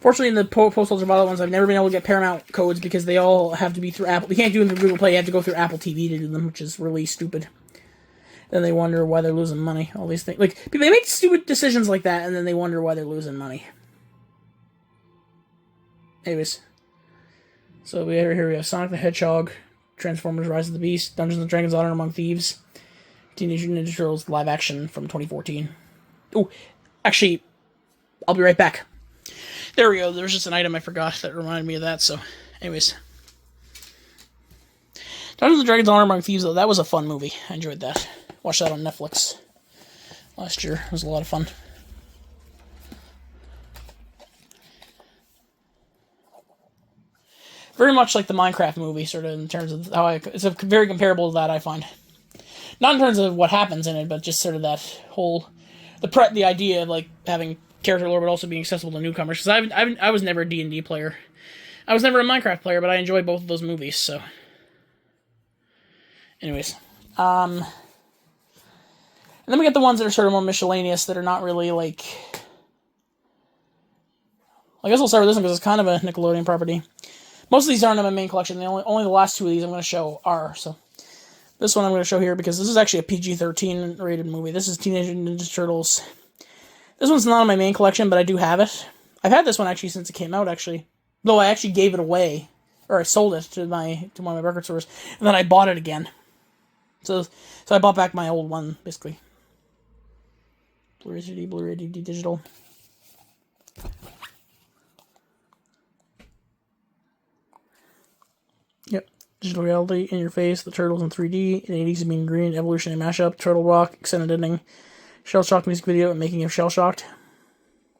Fortunately, in the Postal Survival ones, I've never been able to get Paramount codes because they all have to be through Apple. You can't do them through Google Play. You have to go through Apple TV to do them, which is really stupid. Then they wonder why they're losing money. All these things. Like, they make stupid decisions like that, and then they wonder why they're losing money. Anyways. So here we have Sonic the Hedgehog, Transformers Rise of the Beast, Dungeons & Dragons Honor Among Thieves, Teenage Mutant Ninja Turtles live action from 2014. Oh, actually, I'll be right back. There we go. There's just an item I forgot that reminded me of that. So, anyways. Dungeons & Dragons Honor Among Thieves, though, that was a fun movie. I enjoyed that. Watched that on Netflix last year. It was a lot of fun. Very much like the Minecraft movie, sort of, in terms of how it's very comparable to that, I find. Not in terms of what happens in it, but just sort of that whole, the idea of, like, having character lore, but also being accessible to newcomers. Because I was never a D&D player. I was never a Minecraft player, but I enjoyed both of those movies, so. Anyways. And then we get the ones that are sort of more miscellaneous, that are not really, like... I guess I'll start with this one, because it's kind of a Nickelodeon property. Most of these aren't in my main collection. Only the last two of these I'm going to show are, so... This one I'm going to show here, because this is actually a PG-13 rated movie. This is Teenage Mutant Ninja Turtles. This one's not in my main collection, but I do have it. I've had this one, actually, since it came out, actually. Though I actually gave it away. Or I sold it to one of my record stores. And then I bought it again. So I bought back my old one, basically. Blu-ray CD, Blu-ray DVD digital. Yep. Digital reality, in your face, the Turtles in 3D, in 80s Mean Green, Evolution Mashup, Turtle Rock, extended ending, Shell Shocked music video, and making of Shell Shocked.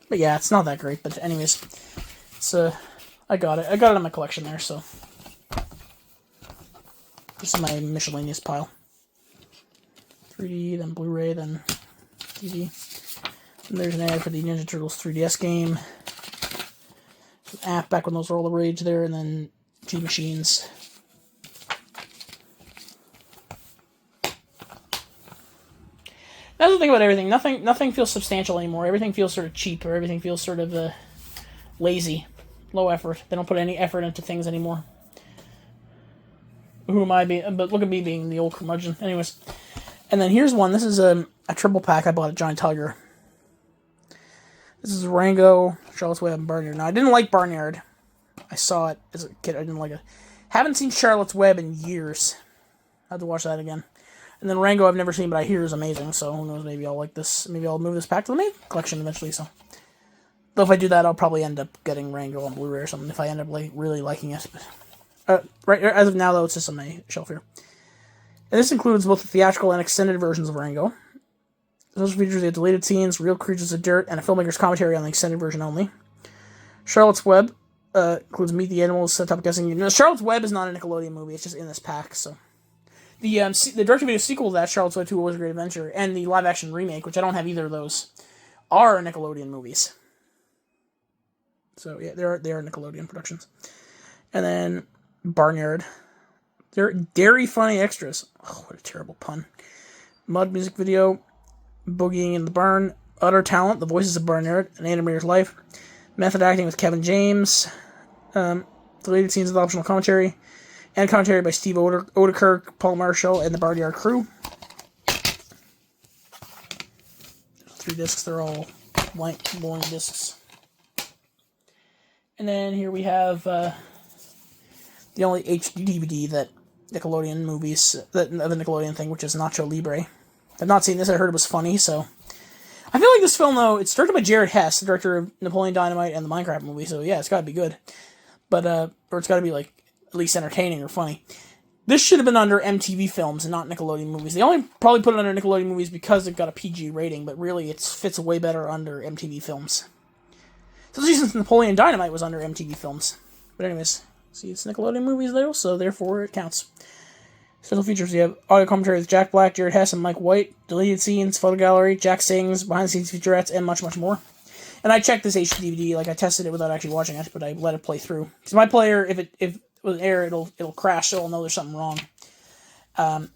But yeah, it's not that great, but anyways. It's, I got it. I got it in my collection there, so. This is my miscellaneous pile. 3D, then Blu-ray, then DVD. And there's an ad for the Ninja Turtles 3DS game. An app back when those were all the rage there, and then G-Machines. That's the thing about everything. Nothing feels substantial anymore. Everything feels sort of cheap, or everything feels sort of lazy, low effort. They don't put any effort into things anymore. Who am I being? But look at me being the old curmudgeon. Anyways, and then here's one. This is a triple pack I bought at Giant Tiger. This is Rango, Charlotte's Web, and Barnyard. Now I didn't like Barnyard. I saw it as a kid. I didn't like it. Haven't seen Charlotte's Web in years. I have to watch that again. And then Rango I've never seen, but I hear is amazing, so who knows, maybe I'll like this. Maybe I'll move this back to the main collection eventually, so. Though if I do that, I'll probably end up getting Rango on Blu-ray or something, if I end up really liking it. But, right as of now, though, it's just on my shelf here. And this includes both the theatrical and extended versions of Rango. Those features the deleted scenes, real creatures of dirt, and a filmmaker's commentary on the extended version only. Charlotte's Web includes Meet the Animals, set-top guessing. No, Charlotte's Web is not a Nickelodeon movie, it's just in this pack, so. The direct-to-video sequel to that, Charlotte's Web 2 Was a Great Adventure, and the live-action remake, which I don't have either of those, are Nickelodeon movies. So, yeah, they are Nickelodeon productions. And then, Barnyard. They're Dairy Funny Extras. Oh, what a terrible pun. Mud music video, Boogieing in the Barn, Utter Talent, The Voices of Barnyard, An Animator's Life, Method Acting with Kevin James, deleted scenes with optional commentary, and commentary by Steve Odekirk, Paul Marshall, and the Barnyard crew. 3 discs, they're all blank, boring discs. And then here we have the only HD DVD that Nickelodeon movies, the Nickelodeon thing, which is Nacho Libre. I've not seen this, I heard it was funny, so. I feel like this film, though, it's directed by Jared Hess, the director of Napoleon Dynamite and the Minecraft movie, so yeah, it's gotta be good. But, or it's gotta be, like, at least entertaining or funny. This should have been under MTV Films and not Nickelodeon movies. They only probably put it under Nickelodeon movies because it got a PG rating, but really it fits way better under MTV Films. Especially since Napoleon Dynamite was under MTV Films. But anyways, see, it's Nickelodeon movies though, so therefore it counts. Special features, you have audio commentary with Jack Black, Jared Hess, and Mike White, deleted scenes, photo gallery, Jack sings, behind-the-scenes featurettes, and much, much more. And I checked this HD DVD, like I tested it without actually watching it, but I let it play through. Because my player, if it was air, it'll crash, so I'll know there's something wrong. But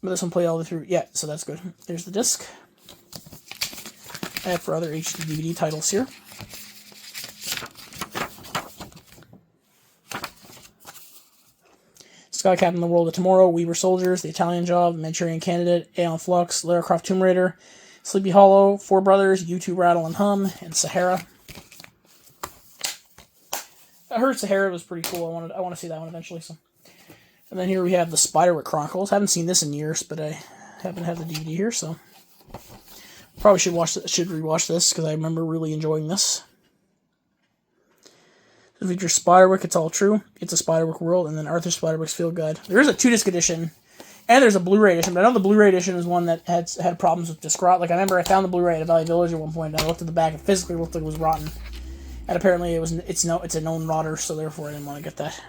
this one played all the way through. Yeah, so that's good. There's the disc. I have for other HD DVD titles here. It's Sky Captain, The World of Tomorrow, We Were Soldiers, The Italian Job, Manchurian Candidate, Aeon Flux, Lara Croft Tomb Raider, Sleepy Hollow, Four Brothers, U2 Rattle and Hum, and Sahara. I heard Sahara was pretty cool. I want to see that one eventually. So, and then here we have the Spiderwick Chronicles. Haven't seen this in years, but I happen to have the DVD here, so probably should rewatch this because I remember really enjoying this. It features Spiderwick, It's All True, It's a Spiderwick World, and then Arthur Spiderwick's Field Guide. There is a 2-disc edition, and there's a Blu-ray edition, but I know the Blu-ray edition is one that had problems with disc rot. Like, I remember I found the Blu-ray at Valley Village at one point, and I looked at the back, and physically looked like it was rotten. And apparently it's a known rotter, so therefore I didn't want to get that.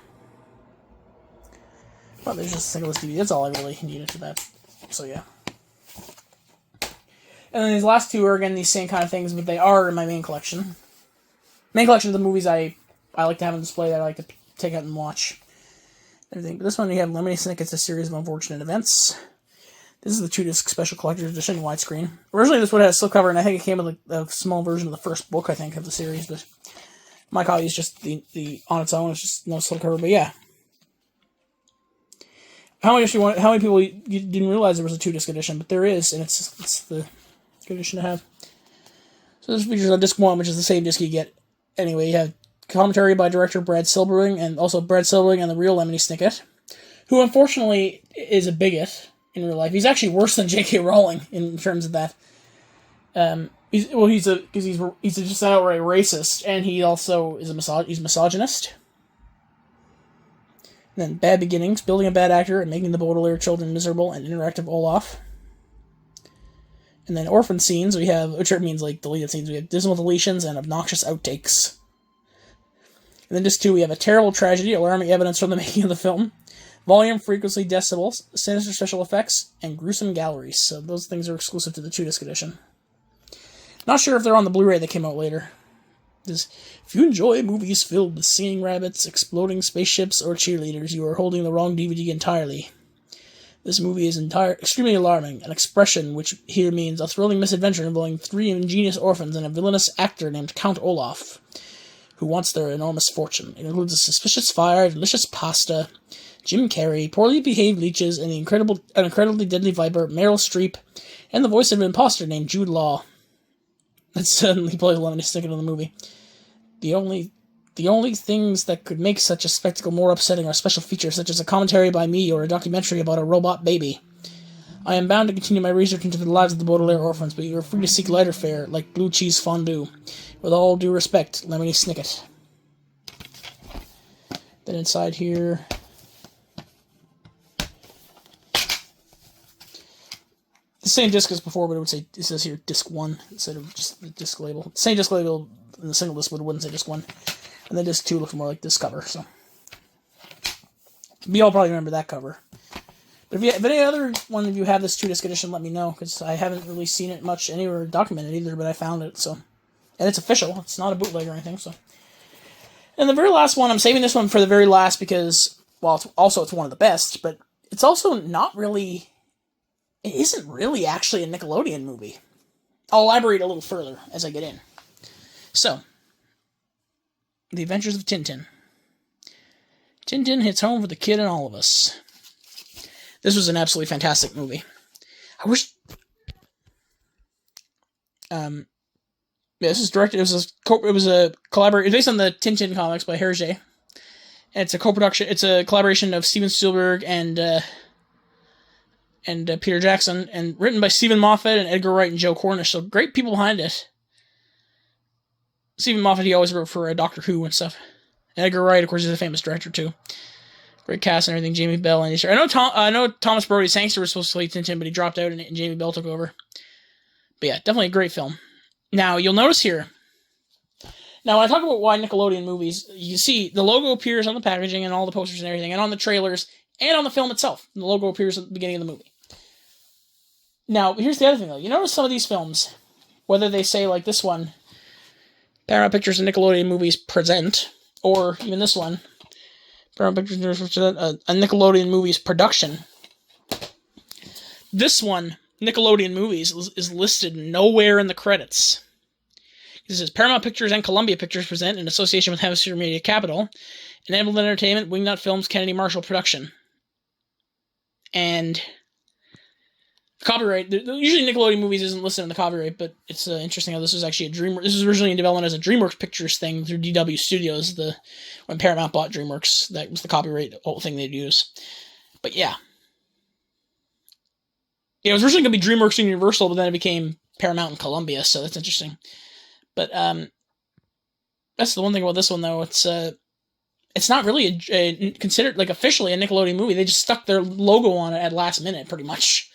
But there's just a single DVD. That's all I really needed for that. So yeah. And then these last two are again these same kind of things, but they are in my main collection. Main collection of the movies I like to have on display that I like to take out and watch. Everything. But this one we have Lemony Snicket's A Series of Unfortunate Events. This is the 2-disc special collector's edition widescreen. Originally this one had a slipcover, and I think it came with a small version of the first book, I think, of the series, but my copy is just the on its own. It's just no slipcover, but yeah. How many people you didn't realize there was a 2-disc edition, but there is, and it's the good edition to have. So this features on disc 1, which is the same disc you get anyway. You have commentary by director Brad Silberling, and also Brad Silberling and the real Lemony Snicket, who unfortunately is a bigot in real life. He's actually worse than J.K. Rowling in terms of that. He's just an outright racist, and he also is he's misogynist. And then Bad Beginnings, Building a Bad Actor and Making the Baudelaire Children Miserable, and Interactive Olaf. And then Orphan Scenes, which means like deleted scenes, we have dismal deletions and obnoxious outtakes. And then disc 2, we have A Terrible Tragedy, Alarming Evidence from the Making of the Film, Volume, Frequency, Decibels, Sinister Special Effects, and Gruesome Galleries. So those things are exclusive to the 2-disc edition. Not sure if they're on the Blu-ray that came out later. If you enjoy movies filled with singing rabbits, exploding spaceships, or cheerleaders, you are holding the wrong DVD entirely. This movie is extremely alarming, an expression which here means a thrilling misadventure involving 3 ingenious orphans and a villainous actor named Count Olaf, who wants their enormous fortune. It includes a suspicious fire, delicious pasta, Jim Carrey, poorly behaved leeches, and an incredibly deadly viper, Meryl Streep, and the voice of an imposter named Jude Law. That's suddenly plays Lemony Snicket in the movie. The only things that could make such a spectacle more upsetting are special features such as a commentary by me or a documentary about a robot baby. I am bound to continue my research into the lives of the Baudelaire orphans, but you are free to seek lighter fare, like blue cheese fondue. With all due respect, Lemony Snicket. Then inside here, the same disc as before, but it says here disc 1 instead of just the disc label. Same disc label in the single disc, but it wouldn't say disc 1. And then disc 2 looks more like this cover, so. You all probably remember that cover. But if any other one of you have this 2-disc edition, let me know, because I haven't really seen it much anywhere documented either, but I found it, so. And it's official, it's not a bootleg or anything, so. And the very last one, I'm saving this one for the very last because, well, it's one of the best, but it's also not really, it isn't really actually a Nickelodeon movie. I'll elaborate a little further as I get in. So, The Adventures of Tintin. Tintin hits home for the kid and all of us. This was an absolutely fantastic movie. I wish... this is directed... It was a collaboration... It's based on the Tintin comics by Hergé. And it's a co-production... It's a collaboration of Steven Spielberg and Peter Jackson, and written by Stephen Moffat and Edgar Wright and Joe Cornish. So great people behind it. Stephen Moffat, he always wrote for Doctor Who and stuff. And Edgar Wright, of course, is a famous director too. Great cast and everything. Jamie Bell and I know Thomas Brodie Sangster was supposed to play Tintin, but he dropped out and Jamie Bell took over. But yeah, definitely a great film. Now you'll notice here. Now when I talk about why Nickelodeon movies, you see the logo appears on the packaging and all the posters and everything, and on the trailers and on the film itself. The logo appears at the beginning of the movie. Now here's the other thing though. You notice some of these films, whether they say like this one, Paramount Pictures and Nickelodeon Movies present, or even this one, Paramount Pictures present a Nickelodeon Movies production. This one, Nickelodeon Movies, is listed nowhere in the credits. This is Paramount Pictures and Columbia Pictures present in association with Hemisphere Media Capital, and Amblin Entertainment, Wingnut Films, Kennedy Marshall production. and copyright. Usually Nickelodeon movies isn't listed in the copyright, but it's interesting how this was actually this was originally in development as a DreamWorks Pictures thing through DW Studios. When Paramount bought DreamWorks, that was the copyright whole thing they'd use. But yeah, it was originally going to be DreamWorks and Universal, but then it became Paramount and Columbia. So that's interesting. But that's the one thing about this one, though. It's not really considered like officially a Nickelodeon movie. They just stuck their logo on it at last minute, pretty much.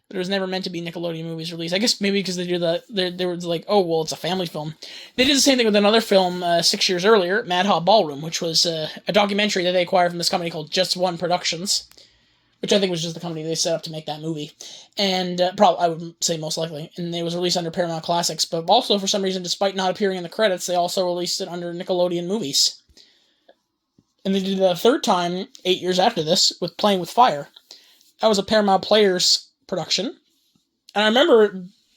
But it was never meant to be Nickelodeon movies released. I guess maybe because they were like, oh, well, it's a family film. They did the same thing with another film 6 years earlier, Mad Hot Ballroom, which was a documentary that they acquired from this company called Just One Productions, which I think was just the company they set up to make that movie. And probably, I would say most likely. And it was released under Paramount Classics, but also for some reason, despite not appearing in the credits, they also released it under Nickelodeon Movies. And they did it a third time 8 years after this with Playing with Fire. That was a Paramount Players production. And I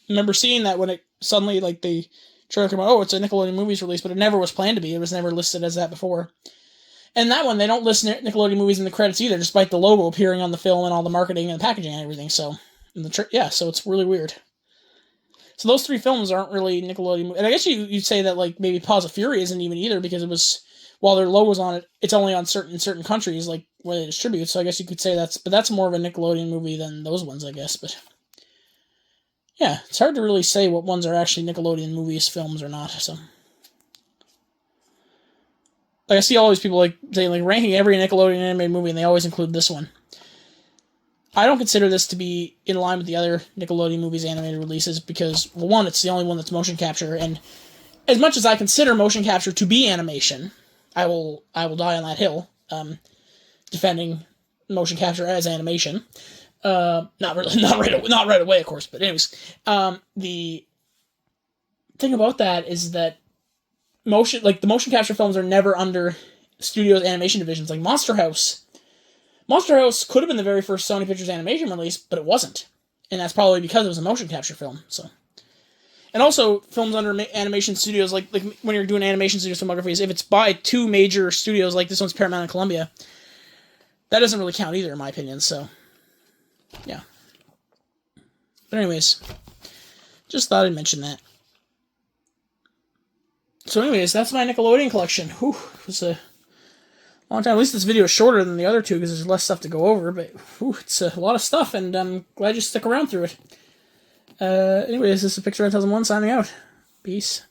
remember seeing that when it suddenly, like, the trailer came out, oh, it's a Nickelodeon Movies release, but it never was planned to be. It was never listed as that before. And that one, they don't list Nickelodeon Movies in the credits either, despite the logo appearing on the film and all the marketing and the packaging and everything. So, so it's really weird. So those three films aren't really Nickelodeon movies. And I guess you'd say that, like, maybe Paws of Fury isn't even either, because it was, while their logo's on it, it's only on certain countries, like, where they distribute. So I guess you could say that's more of a Nickelodeon movie than those ones, I guess. But yeah, it's hard to really say what ones are actually Nickelodeon movies, films, or not. So, like, I see all these people like saying, like, ranking every Nickelodeon animated movie, and they always include this one. I don't consider this to be in line with the other Nickelodeon movies animated releases because, well, one, it's the only one that's motion capture, and as much as I consider motion capture to be animation, I will die on that hill, defending motion capture as animation. Not right away, of course. But anyways, the thing about that is that the motion capture films are never under studios' animation divisions. Like Monster House could have been the very first Sony Pictures Animation release, but it wasn't, and that's probably because it was a motion capture film. So. And also, films under animation studios, like when you're doing animation studio filmographies, if it's by two major studios, like this one's Paramount and Columbia, that doesn't really count either, in my opinion, so, yeah. But anyways, just thought I'd mention that. So anyways, that's my Nickelodeon collection. Whew, it was a long time. At least this video is shorter than the other two, because there's less stuff to go over, but whew, it's a lot of stuff, and I'm glad you stuck around through it. Anyways, this is Pixar 1001 signing out. Peace.